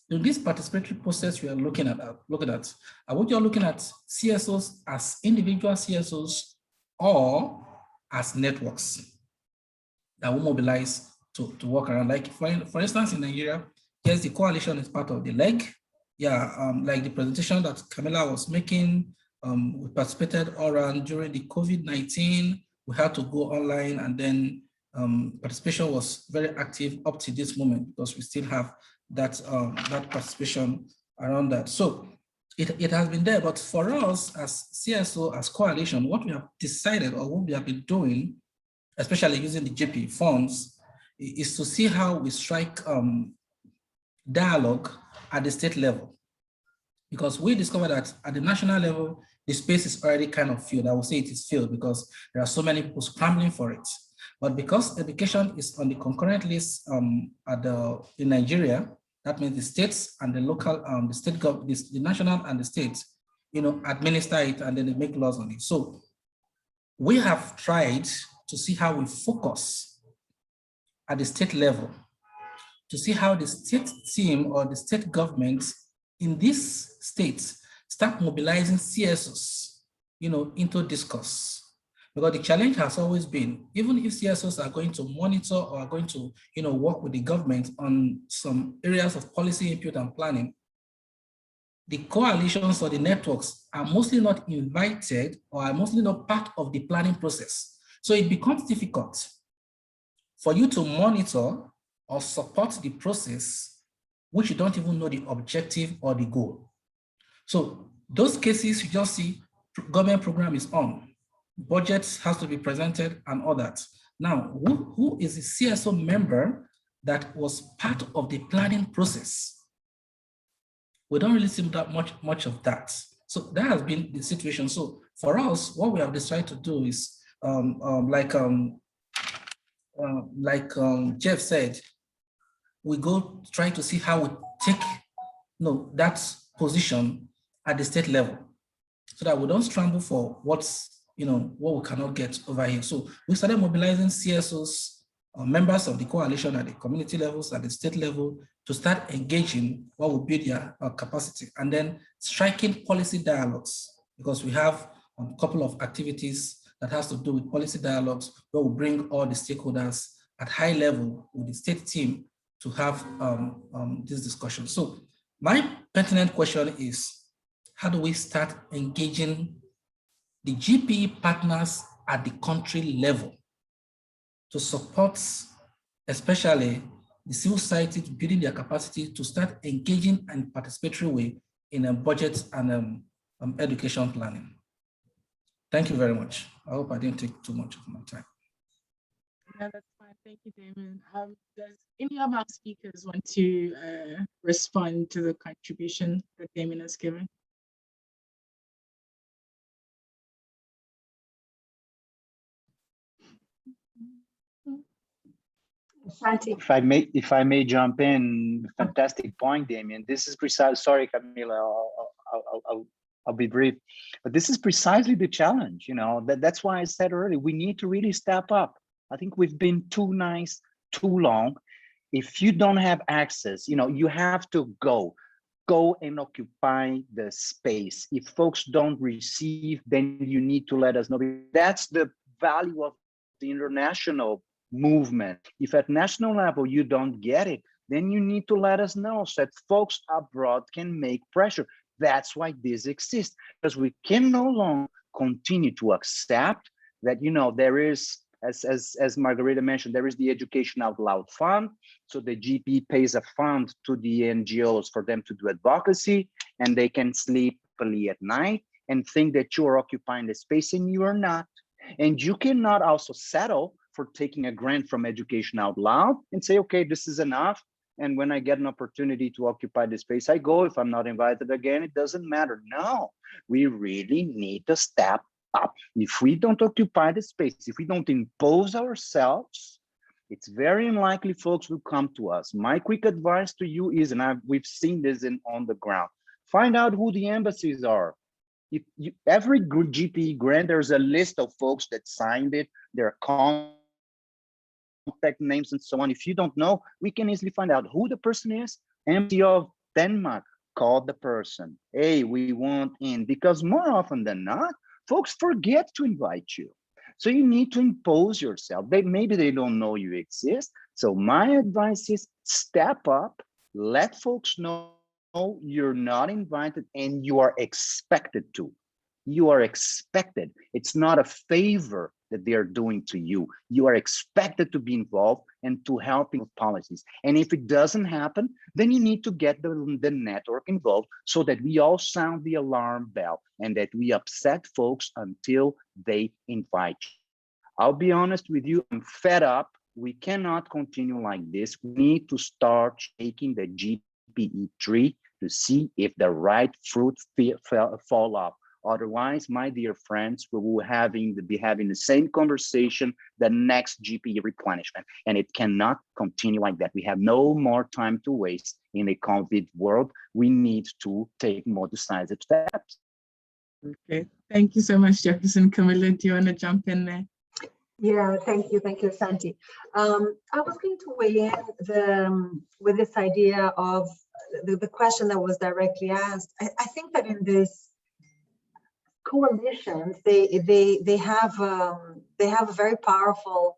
in this participatory process we are looking at, are what you're looking at CSOs as individual CSOs or as networks that will mobilize to work around? Like for instance, in Nigeria, yes, the coalition is part of the leg. Yeah, like the presentation that Camilla was making, we participated around during the COVID-19. We had to go online, and then participation was very active up to this moment because we still have that that participation around that. So it has been there, but for us as CSO, as coalition, what we have decided or what we have been doing, especially using the JP funds, is to see how we strike dialogue at the state level. Because we discovered that at the national level, the space is already kind of filled. I will say it is filled because there are so many people scrambling for it. But because education is on the concurrent list in Nigeria, that means the states and the local, the state government, the national and the states, you know, administer it and then they make laws on it. So we have tried to see how we focus at the state level, to see how the state team or the state government in these states start mobilizing CSOs, you know, into discourse. Because the challenge has always been, even if CSOs are going to monitor or are going to, you know, work with the government on some areas of policy input and planning, the coalitions or the networks are mostly not invited or are mostly not part of the planning process. So it becomes difficult for you to monitor or support the process which you don't even know the objective or the goal. So those cases you just see government program is on, budget has to be presented and all that. Now, who is the CSO member that was part of the planning process? We don't really see that much of that. So that has been the situation. So for us, what we have decided to do is Jeff said, we go try to see how we take that position at the state level so that we don't scramble for what we cannot get over here. So we started mobilizing CSOs, members of the coalition at the community levels, at the state level, to start engaging what will build their capacity, and then striking policy dialogues, because we have a couple of activities that has to do with policy dialogues where we bring all the stakeholders at high level with the state team to have this discussion. So my pertinent question is, how do we start engaging the GPE partners at the country level to support, especially the civil society, to building their capacity to start engaging in a participatory way in a budget and education planning? Thank you very much. I hope I didn't take too much of my time. No, that's fine. Thank you, Damon. Does any of our speakers want to respond to the contribution that Damon has given? If I may jump in, fantastic point, Damien. This is precise. Sorry, Camila, I'll be brief, but this is precisely the challenge. That's why I said earlier, we need to really step up. I think we've been too nice, too long. If you don't have access, you have to go and occupy the space. If folks don't receive, then you need to let us know. That's the value of the international movement. If at national level you don't get it, then you need to let us know so that folks abroad can make pressure. That's why this exists, because we can no longer continue to accept that, there is, as Margarita mentioned, there is the Education Out Loud Fund. So the GP pays a fund to the NGOs for them to do advocacy, and they can sleep peacefully at night and think that you are occupying the space, and you are not. And you cannot also settle for taking a grant from Education Out Loud and say, okay, this is enough. And when I get an opportunity to occupy the space, I go. If I'm not invited again, it doesn't matter. No, we really need to step up. If we don't occupy the space, if we don't impose ourselves, it's very unlikely folks will come to us. My quick advice to you is, and we've seen this on the ground, find out who the embassies are. Every GPE grant, there's a list of folks that signed it, their contact names and so on. If you don't know, we can easily find out who the person is. Embassy of Denmark, call the person. Hey, we want in, because more often than not, folks forget to invite you. So you need to impose yourself. Maybe they don't know you exist. So my advice is step up, let folks know you're not invited and you are expected to. You are expected. It's not a favor that they are doing to you. You are expected to be involved and to help in policies. And if it doesn't happen, then you need to get the network involved so that we all sound the alarm bell and that we upset folks until they invite you. I'll be honest with you, I'm fed up. We cannot continue like this. We need to start shaking the GPE tree to see if the right fruit fall up. Otherwise, my dear friends, we will be having the same conversation the next GPE replenishment, and it cannot continue like that. We have no more time to waste in a COVID world. We need to take more decisive steps. Okay, thank you so much, Jefferson. Camilla, do you want to jump in there? Yeah, thank you, Santi. I was going to weigh in with this idea of the question that was directly asked. I think that in this coalitions, they have a very powerful,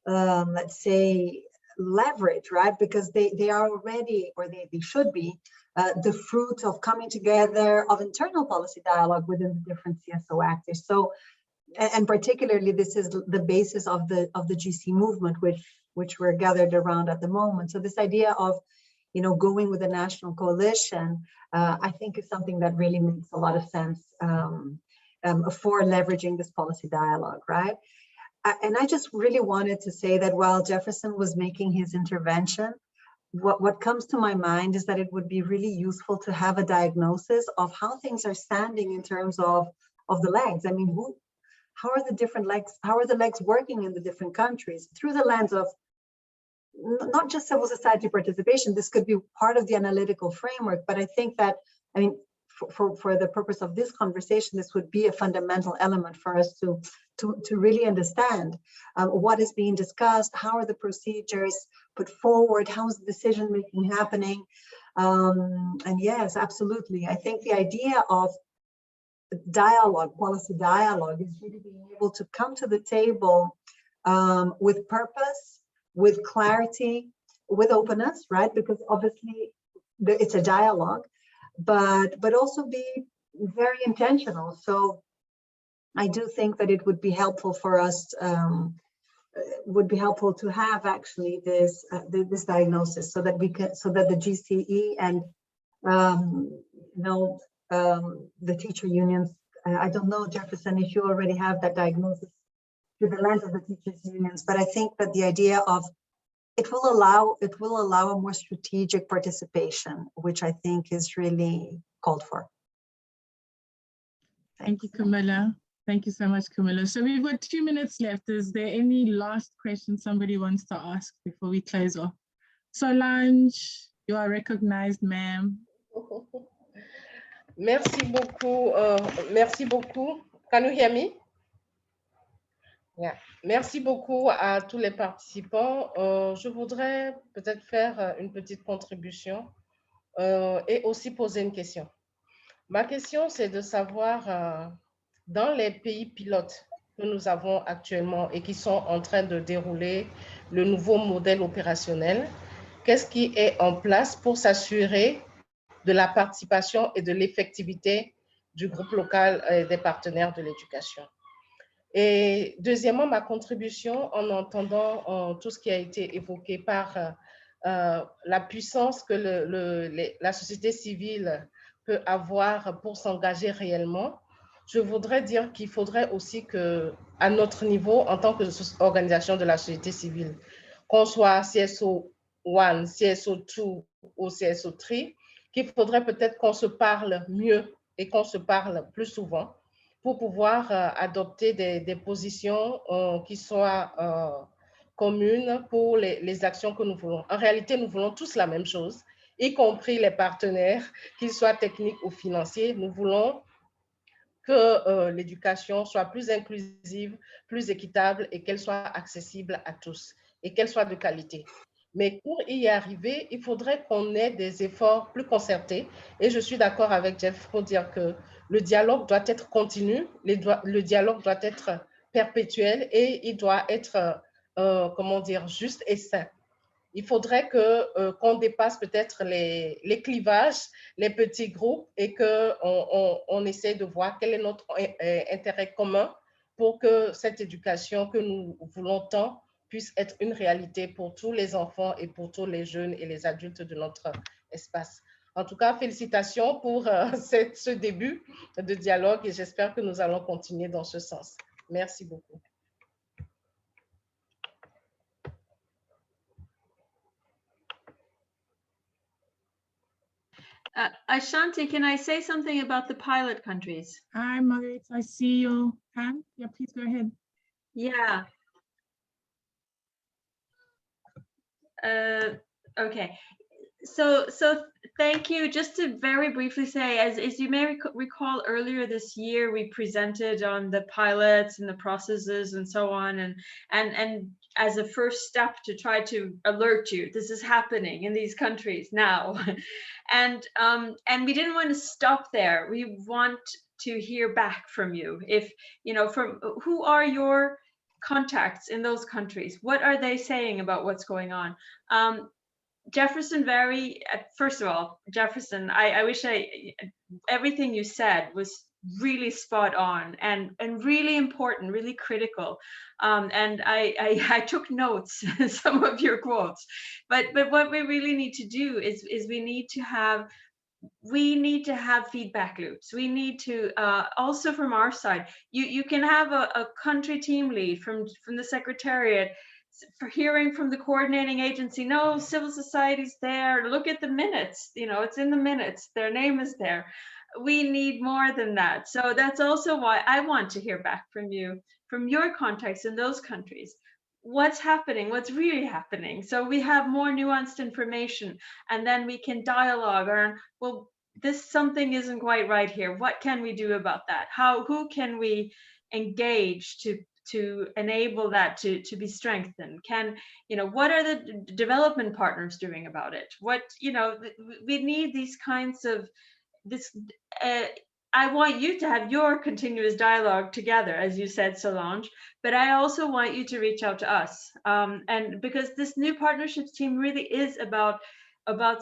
let's say, leverage, right? Because they are already, or they should be, the fruit of coming together of internal policy dialogue within the different CSO actors. So, and particularly, this is the basis of the GCE movement, which we're gathered around at the moment. So this idea of, going with a national coalition, I think is something that really makes a lot of sense for leveraging this policy dialogue, right? And I just really wanted to say that while Jefferson was making his intervention, what comes to my mind is that it would be really useful to have a diagnosis of how things are standing in terms of the legs. I mean, how are the different legs? How are the legs working in the different countries through the lens of not just civil society participation? This could be part of the analytical framework, but I think that, I mean, for the purpose of this conversation, this would be a fundamental element for us to really understand what is being discussed, how are the procedures put forward, how is the decision making happening, and yes, absolutely. I think the idea of dialogue, policy dialogue, is really being able to come to the table with purpose, with clarity, with openness, right? Because obviously it's a dialogue, but also be very intentional. So I do think that it would be helpful for us, would be helpful to have actually this diagnosis, so that the GCE and the teacher unions. I don't know, Jefferson, if you already have that diagnosis through the lens of the teachers unions, but I think that the idea of it will allow a more strategic participation, which I think is really called for. Thank you, Camilla. Thank you so much, Camilla. So we've got 2 minutes left. Is there any last question somebody wants to ask before we close off? Solange, you are recognized, ma'am. Merci beaucoup. Merci beaucoup. Can you hear me? Yeah. Merci beaucoup à tous les participants. Je voudrais peut-être faire une petite contribution et aussi poser une question. Ma question, c'est de savoir, dans les pays pilotes que nous avons actuellement et qui sont en train de dérouler le nouveau modèle opérationnel, qu'est-ce qui est en place pour s'assurer de la participation et de l'effectivité du groupe local des partenaires de l'éducation? Et deuxièmement, ma contribution, en entendant tout ce qui a été évoqué par la puissance que la société civile peut avoir pour s'engager réellement, je voudrais dire qu'il faudrait aussi qu'à notre niveau, en tant qu'organisation de la société civile, qu'on soit CSO 1, CSO 2 ou CSO 3, qu'il faudrait peut-être qu'on se parle mieux et qu'on se parle plus souvent pour pouvoir adopter des positions qui soient commune pour les actions que nous voulons. En réalité, nous voulons tous la même chose, y compris les partenaires, qu'ils soient techniques ou financiers. Nous voulons que l'éducation soit plus inclusive, plus équitable et qu'elle soit accessible à tous et qu'elle soit de qualité. Mais pour y arriver, il faudrait qu'on ait des efforts plus concertés. Et je suis d'accord avec Jeff pour dire que le dialogue doit être continu, le dialogue doit être perpétuel et il doit être, comment dire, juste et sain. Il faudrait qu'on dépasse peut-être les clivages, les petits groupes et qu'on essaie de voir quel est notre intérêt commun pour que cette éducation que nous voulons tant puisse être une réalité pour tous les enfants et pour tous les jeunes et les adultes de notre espace. En tout cas, félicitations pour ce début de dialogue et j'espère que nous allons continuer dans ce sens. Merci beaucoup. Ashanti, can I say something about the pilot countries? Hi, Margaret, I see your hand. Yeah, please go ahead. Yeah. Okay. So thank you. Just to very briefly say, as you may recall, earlier this year, we presented on the pilots and the processes and so on, and as a first step to try to alert you, this is happening in these countries now. And we didn't want to stop there. We want to hear back from you. If, you know, from who are your contacts in those countries? What are they saying about what's going on? Jefferson, first of all, Jefferson, I wish everything you said was really spot on and really important, really critical. And I took notes, some of your quotes, but what we really need to do is we need to have feedback loops. We need to also from our side, you can have a country team lead from the secretariat for hearing from the coordinating agency, no, civil society's there, look at the minutes, you know, it's in the minutes, their name is there. We need more than that. So that's also why I want to hear back from you, from your contacts in those countries. What's happening, what's really happening. So we have more nuanced information and then we can dialogue on, well, something isn't quite right here. What can we do about that? Who can we engage to enable that to be strengthened? What are the development partners doing about it? We need these kinds of I want you to have your continuous dialogue together, as you said, Solange, but I also want you to reach out to us. And because this new partnerships team really is about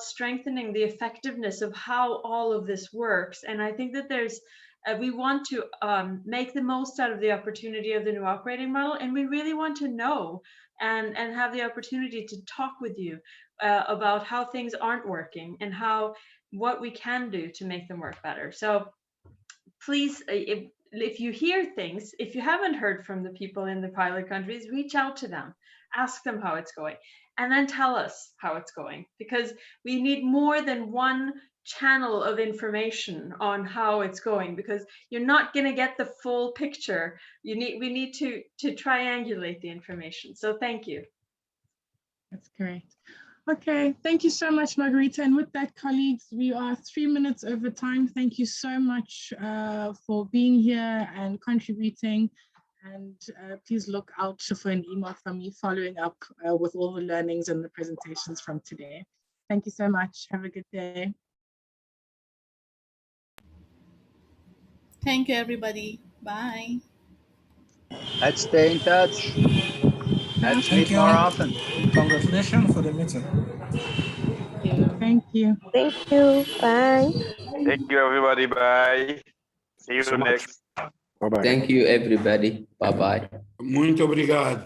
strengthening the effectiveness of how all of this works. And I think that we want to make the most out of the opportunity of the new operating model, and we really want to know and have the opportunity to talk with you about how things aren't working and what we can do to make them work better. So please, if you hear things, if you haven't heard from the people in the pilot countries, reach out to them, ask them how it's going, and then tell us how it's going, because we need more than one channel of information on how it's going, because you're not going to get the full picture. We need to triangulate the information. So thank you. That's correct. Okay, thank you so much, Margarita. And with that, colleagues, we are 3 minutes over time. Thank you so much for being here and contributing. And please look out for an email from me following up with all the learnings and the presentations from today. Thank you so much. Have a good day. Thank you, everybody. Bye. Let's stay in touch. Let's meet more often. Congratulations for the meeting. Thank you. Thank you. Bye. Thank you, everybody. Bye. See you next. Bye-bye. Thank you, everybody. Bye-bye. Muito obrigado.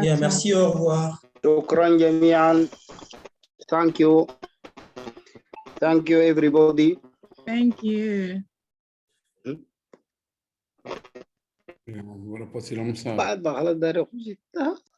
Yeah, merci, au revoir. شكرا جميعا. Thank you. Thank you, everybody. Thank you. Agora posso ir almoçar. بعد ما خلص داري أخش